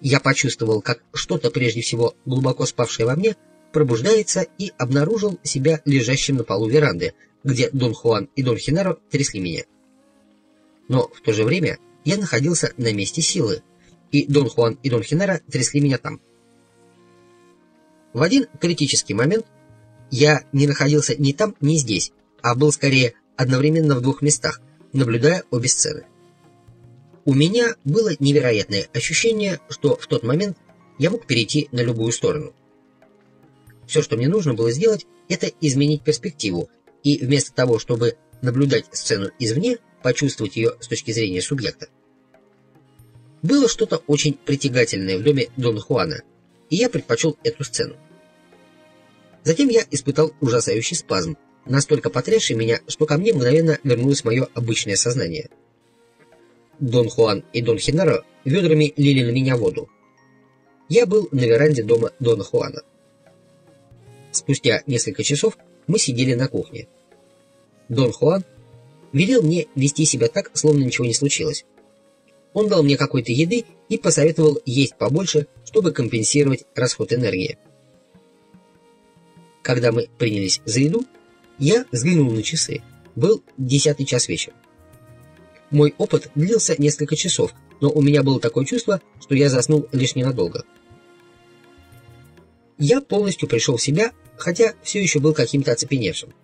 Я почувствовал, как что-то, прежде всего глубоко спавшее во мне, пробуждается, и обнаружил себя лежащим на полу веранды, где Дон Хуан и Дон Хенеро трясли меня. Но в то же время я находился на месте силы, и Дон Хуан и Дон Хенеро трясли меня там. В один критический момент я не находился ни там, ни здесь, а был скорее одновременно в двух местах, наблюдая обе сцены. У меня было невероятное ощущение, что в тот момент я мог перейти на любую сторону. Все, что мне нужно было сделать, это изменить перспективу, и вместо того, чтобы наблюдать сцену извне, почувствовать ее с точки зрения субъекта. Было что-то очень притягательное в доме Дона Хуана, и я предпочел эту сцену. Затем я испытал ужасающий спазм, настолько потрясший меня, что ко мне мгновенно вернулось мое обычное сознание. Дон Хуан и Дон Хенеро ведрами лили на меня воду. Я был на веранде дома Дона Хуана. Спустя несколько часов мы сидели на кухне. Дон Хуан велел мне вести себя так, словно ничего не случилось. Он дал мне какой-то еды и посоветовал есть побольше, чтобы компенсировать расход энергии. Когда мы принялись за еду, я взглянул на часы. Был 10 час вечера. Мой опыт длился несколько часов, но у меня было такое чувство, что я заснул лишь ненадолго. Я полностью пришел в себя, хотя все еще был каким-то оцепеневшим.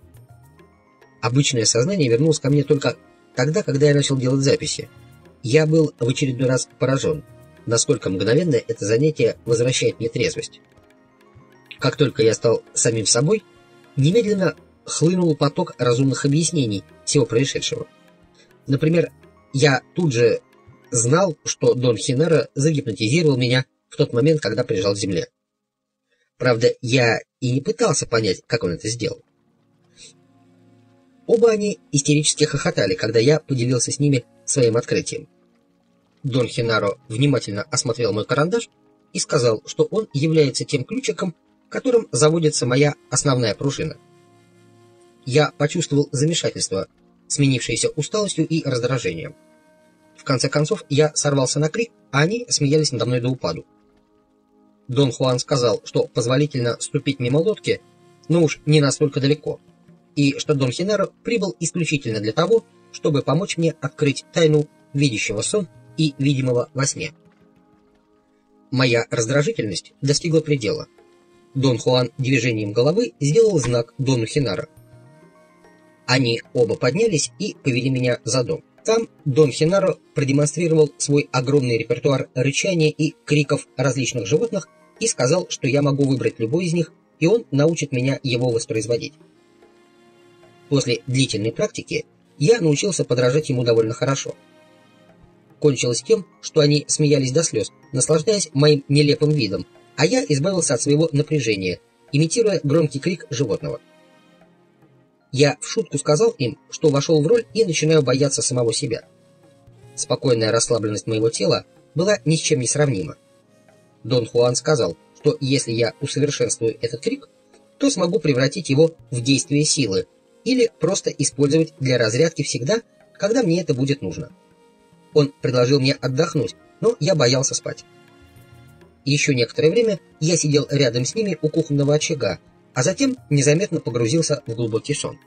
Обычное сознание вернулось ко мне только тогда, когда я начал делать записи. Я был в очередной раз поражен, насколько мгновенно это занятие возвращает мне трезвость. Как только я стал самим собой, немедленно хлынул поток разумных объяснений всего происшедшего. Например, я тут же знал, что Дон Хенеро загипнотизировал меня в тот момент, когда прижал к земле. Правда, я и не пытался понять, как он это сделал. Оба они истерически хохотали, когда я поделился с ними своим открытием. Дон Хенеро внимательно осмотрел мой карандаш и сказал, что он является тем ключиком, которым заводится моя основная пружина. я почувствовал замешательство, сменившееся усталостью и раздражением. В конце концов, я сорвался на крик, а они смеялись надо мной до упаду. Дон Хуан сказал, что позволительно ступить мимо лодки, но уж не настолько далеко, и что Дон Хенаро прибыл исключительно для того, чтобы помочь мне открыть тайну видящего сон и видимого во сне. Моя раздражительность достигла предела. Дон Хуан движением головы сделал знак Дону Хенаро. Они оба поднялись и повели меня за дом. Там Дон Хенаро продемонстрировал свой огромный репертуар рычания и криков различных животных и сказал, что я могу выбрать любой из них, и он научит меня его воспроизводить. После длительной практики я научился подражать ему довольно хорошо. Кончилось тем, что они смеялись до слез, наслаждаясь моим нелепым видом, а я избавился от своего напряжения, имитируя громкий крик животного. Я в шутку сказал им, что вошел в роль и начинаю бояться самого себя. Спокойная расслабленность моего тела была ни с чем не сравнима. Дон Хуан сказал, что если я усовершенствую этот крик, то смогу превратить его в действие силы или просто использовать для разрядки всегда, когда мне это будет нужно. Он предложил мне отдохнуть, но я боялся спать. Еще некоторое время я сидел рядом с ними у кухонного очага, а затем незаметно погрузился в глубокий сон.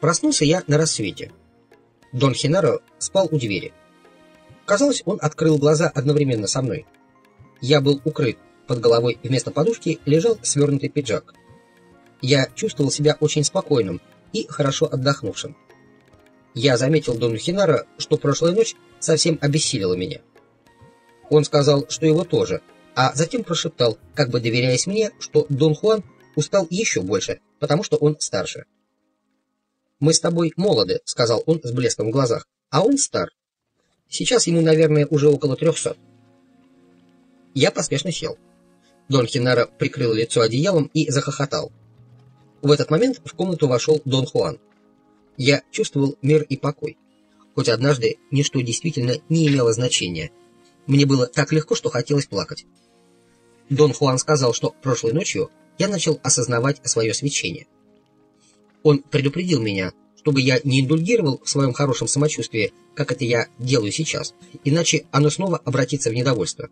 Проснулся я на рассвете. Дон Хенаро спал у двери. Казалось, он открыл глаза одновременно со мной. Я был укрыт, под головой вместо подушки лежал свернутый пиджак. Я чувствовал себя очень спокойным и хорошо отдохнувшим. Я заметил Дону Хенаро, что прошлая ночь совсем обессилила меня. Он сказал, что его тоже, а затем прошептал, как бы доверяясь мне, что Дон Хуан устал еще больше, потому что он старше. «Мы с тобой молоды», — сказал он с блеском в глазах, — «а он стар. Сейчас ему, наверное, уже около 300». Я поспешно сел. Дон Хенаро прикрыл лицо одеялом и захохотал. В этот момент в комнату вошел Дон Хуан. Я чувствовал мир и покой. Хоть однажды ничто действительно не имело значения. Мне было так легко, что хотелось плакать. Дон Хуан сказал, что прошлой ночью я начал осознавать свое свечение. Он предупредил меня, чтобы я не индульгировал в своем хорошем самочувствии, как это я делаю сейчас, иначе оно снова обратится в недовольство.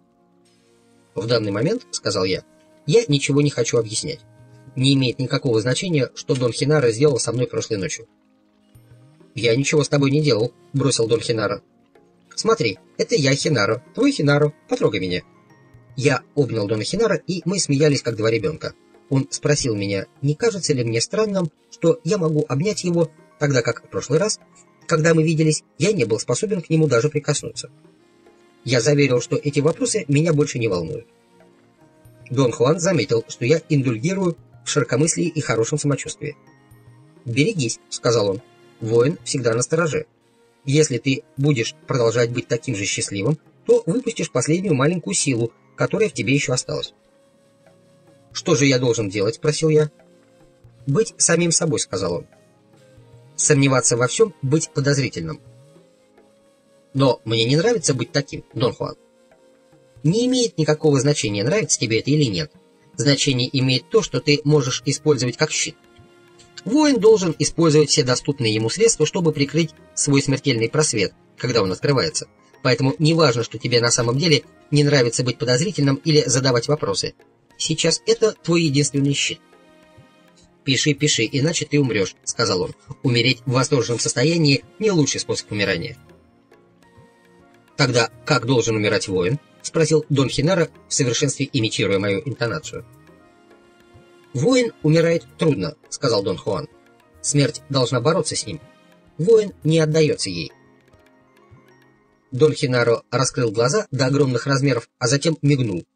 «В данный момент, — сказал я ничего не хочу объяснять. Не имеет никакого значения, что Дон Хенаро сделал со мной прошлой ночью». «Я ничего с тобой не делал», — бросил Дон Хенаро. «Смотри, это я Хенаро, твой Хенаро, потрогай меня». Я обнял Дона Хенаро, и мы смеялись, как два ребенка. Он спросил меня, не кажется ли мне странным, что я могу обнять его, тогда как в прошлый раз, когда мы виделись, я не был способен к нему даже прикоснуться. Я заверил, что эти вопросы меня больше не волнуют. Дон Хуан заметил, что я индульгирую в широкомыслии и хорошем самочувствии. «Берегись», — сказал он, — «воин всегда настороже. Если ты будешь продолжать быть таким же счастливым, то выпустишь последнюю маленькую силу, которая в тебе еще осталась». «Что же я должен делать?» — спросил я. «Быть самим собой», — сказал он. «Сомневаться во всем, быть подозрительным». «Но мне не нравится быть таким, Дон Хуан». «Не имеет никакого значения, нравится тебе это или нет. Значение имеет то, что ты можешь использовать как щит. Воин должен использовать все доступные ему средства, чтобы прикрыть свой смертельный просвет, когда он открывается. Поэтому не важно, что тебе на самом деле не нравится быть подозрительным или задавать вопросы. Сейчас это твой единственный щит». «Пиши, пиши, иначе ты умрешь», — сказал он. «Умереть в восторженном состоянии — не лучший способ умирания». «Тогда как должен умирать воин?» — спросил Дон Хенаро, в совершенстве имитируя мою интонацию. «Воин умирает трудно», — сказал Дон Хуан. «Смерть должна бороться с ним. Воин не отдается ей». Дон Хенаро раскрыл глаза до огромных размеров, а затем мигнул.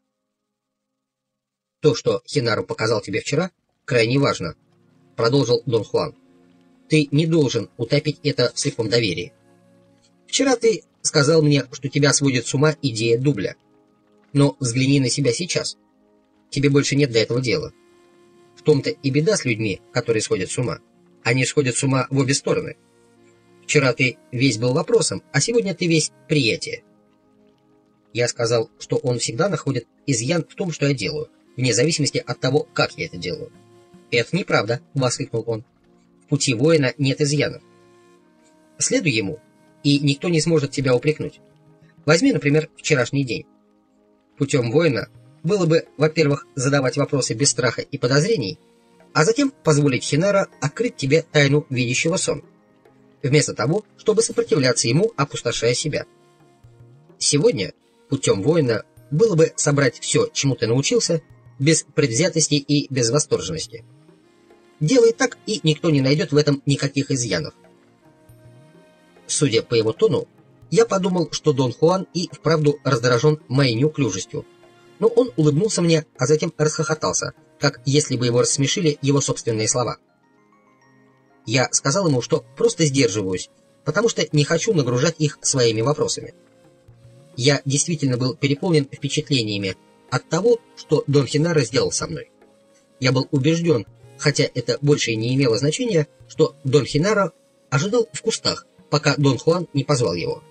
«То, что Хенаро показал тебе вчера, крайне важно», — продолжил Дон Хуан. «Ты не должен утопить это в слепом доверии. Вчера ты сказал мне, что тебя сводит с ума идея дубля. Но взгляни на себя сейчас. Тебе больше нет до этого дела. В том-то и беда с людьми, которые сходят с ума. Они сходят с ума в обе стороны. Вчера ты весь был вопросом, а сегодня ты весь приятие». Я сказал, что он всегда находит изъян в том, что я делаю, вне зависимости от того, как я это делаю. «Это неправда», — воскликнул он. «В пути воина нет изъянов. Следуй ему, и никто не сможет тебя упрекнуть. Возьми, например, вчерашний день. Путем воина было бы, во-первых, задавать вопросы без страха и подозрений, а затем позволить Хинара открыть тебе тайну видящего сон, вместо того, чтобы сопротивляться ему, опустошая себя. Сегодня путем воина было бы собрать все, чему ты научился, без предвзятости и без восторженности. Делай так, и никто не найдет в этом никаких изъянов». Судя по его тону, я подумал, что Дон Хуан и вправду раздражен моей неуклюжестью, но он улыбнулся мне, а затем расхохотался, как если бы его рассмешили его собственные слова. Я сказал ему, что просто сдерживаюсь, потому что не хочу нагружать их своими вопросами. Я действительно был переполнен впечатлениями от того, что Дон Хинаро сделал со мной. Я был убежден, хотя это больше и не имело значения, что Дон Хинаро ожидал в кустах, пока Дон Хуан не позвал его.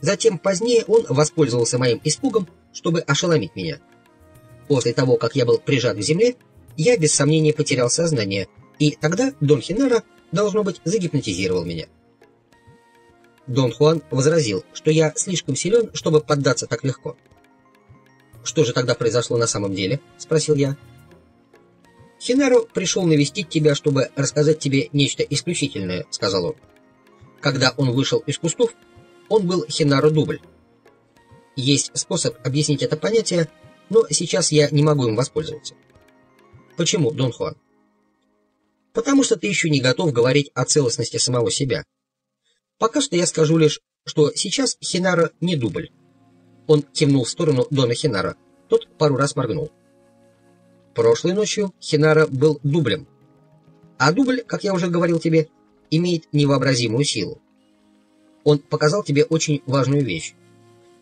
Затем позднее он воспользовался моим испугом, чтобы ошеломить меня. После того, как я был прижат к земле, я без сомнения потерял сознание, и тогда Дон Хинаро, должно быть, загипнотизировал меня. Дон Хуан возразил, что я слишком силен, чтобы поддаться так легко. «Что же тогда произошло на самом деле?» — спросил я. «Хинаро пришел навестить тебя, чтобы рассказать тебе нечто исключительное», — сказал он. Когда он вышел из кустов, он был Хинаро-дубль. Есть способ объяснить это понятие, но сейчас я не могу им воспользоваться. Почему, Дон Хуан? Потому что ты еще не готов говорить о целостности самого себя. Пока что я скажу лишь, что сейчас Хинаро не дубль. Он кивнул в сторону Дона Хинаро. Тот пару раз моргнул. Прошлой ночью Хинаро был дублем. А дубль, как я уже говорил тебе, имеет невообразимую силу. Он показал тебе очень важную вещь.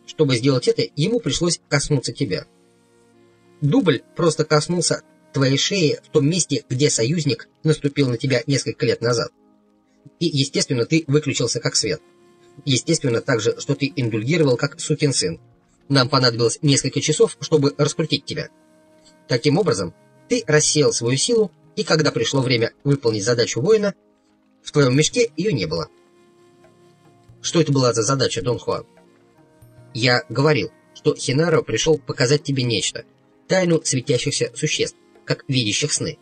Чтобы сделать это, ему пришлось коснуться тебя. Дубль просто коснулся твоей шеи в том месте, где союзник наступил на тебя несколько лет назад. И, естественно, ты выключился как свет. Естественно также, что ты индульгировал как сукин сын. Нам понадобилось несколько часов, чтобы раскрутить тебя. Таким образом, ты рассеял свою силу, и когда пришло время выполнить задачу воина, в твоем мешке ее не было. Что это была за задача, Дон Хуан? Я говорил, что Хинаро пришел показать тебе нечто, тайну светящихся существ, как видящих сны.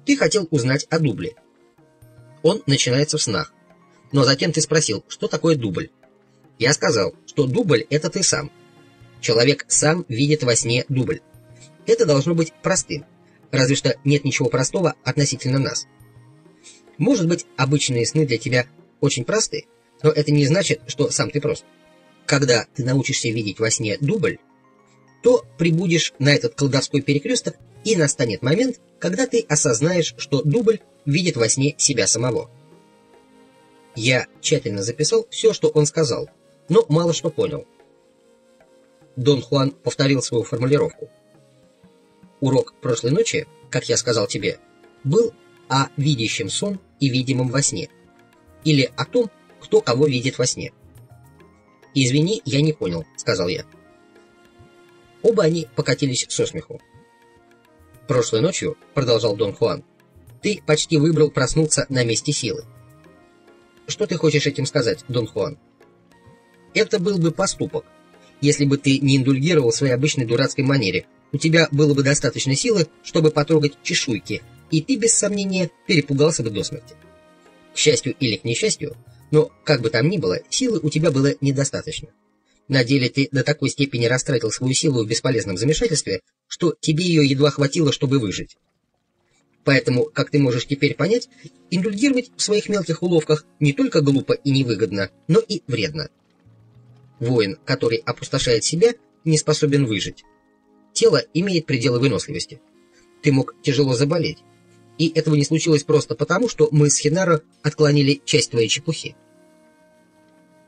Ты хотел узнать о дубле. Он начинается в снах. Но затем ты спросил, что такое дубль. Я сказал, что дубль — это ты сам. Человек сам видит во сне дубль. Это должно быть простым, разве что нет ничего простого относительно нас. Может быть, обычные сны для тебя очень просты, но это не значит, что сам ты прост. Когда ты научишься видеть во сне дубль, то прибудешь на этот колдовской перекресток, и настанет момент, когда ты осознаешь, что дубль видит во сне себя самого. Я тщательно записал все, что он сказал, но мало что понял. Дон Хуан повторил свою формулировку. Урок прошлой ночи, как я сказал тебе, был о видящем сон и видимом во сне, или о том, кто кого видит во сне. «Извини, я не понял», — сказал я. Оба они покатились со смеху. «Прошлой ночью, — продолжал Дон Хуан, — ты почти выбрал проснуться на месте силы. Что ты хочешь этим сказать, Дон Хуан? Это был бы поступок. Если бы ты не индульгировал в своей обычной дурацкой манере, у тебя было бы достаточно силы, чтобы потрогать чешуйки, и ты, без сомнения, перепугался бы до смерти. К счастью или к несчастью, но, как бы там ни было, силы у тебя было недостаточно. На деле ты до такой степени растратил свою силу в бесполезном замешательстве, что тебе ее едва хватило, чтобы выжить. Поэтому, как ты можешь теперь понять, индульгировать в своих мелких уловках не только глупо и невыгодно, но и вредно. Воин, который опустошает себя, не способен выжить. Тело имеет пределы выносливости. Ты мог тяжело заболеть. И этого не случилось просто потому, что мы с Хинаро отклонили часть твоей чепухи.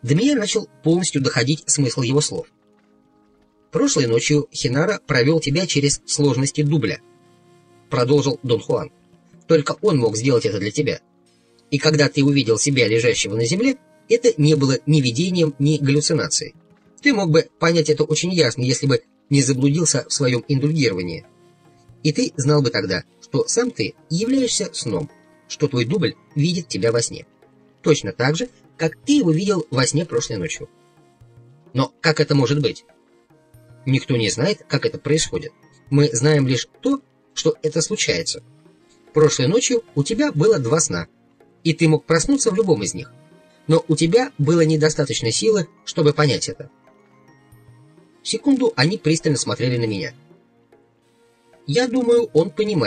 До меня начал полностью доходить смысл его слов. Прошлой ночью Хинаро провел тебя через сложности дубля, продолжил Дон Хуан. Только он мог сделать это для тебя. И когда ты увидел себя лежащего на земле, это не было ни видением, ни галлюцинацией. Ты мог бы понять это очень ясно, если бы не заблудился в своем индульгировании. И ты знал бы тогда, что что сам ты являешься сном, что твой дубль видит тебя во сне. Точно так же, как ты его видел во сне прошлой ночью. Но как это может быть? Никто не знает, как это происходит. Мы знаем лишь то, что это случается. Прошлой ночью у тебя было 2 сна, и ты мог проснуться в любом из них. Но у тебя было недостаточно силы, чтобы понять это. Секунду они пристально смотрели на меня. Я думаю, он понимает.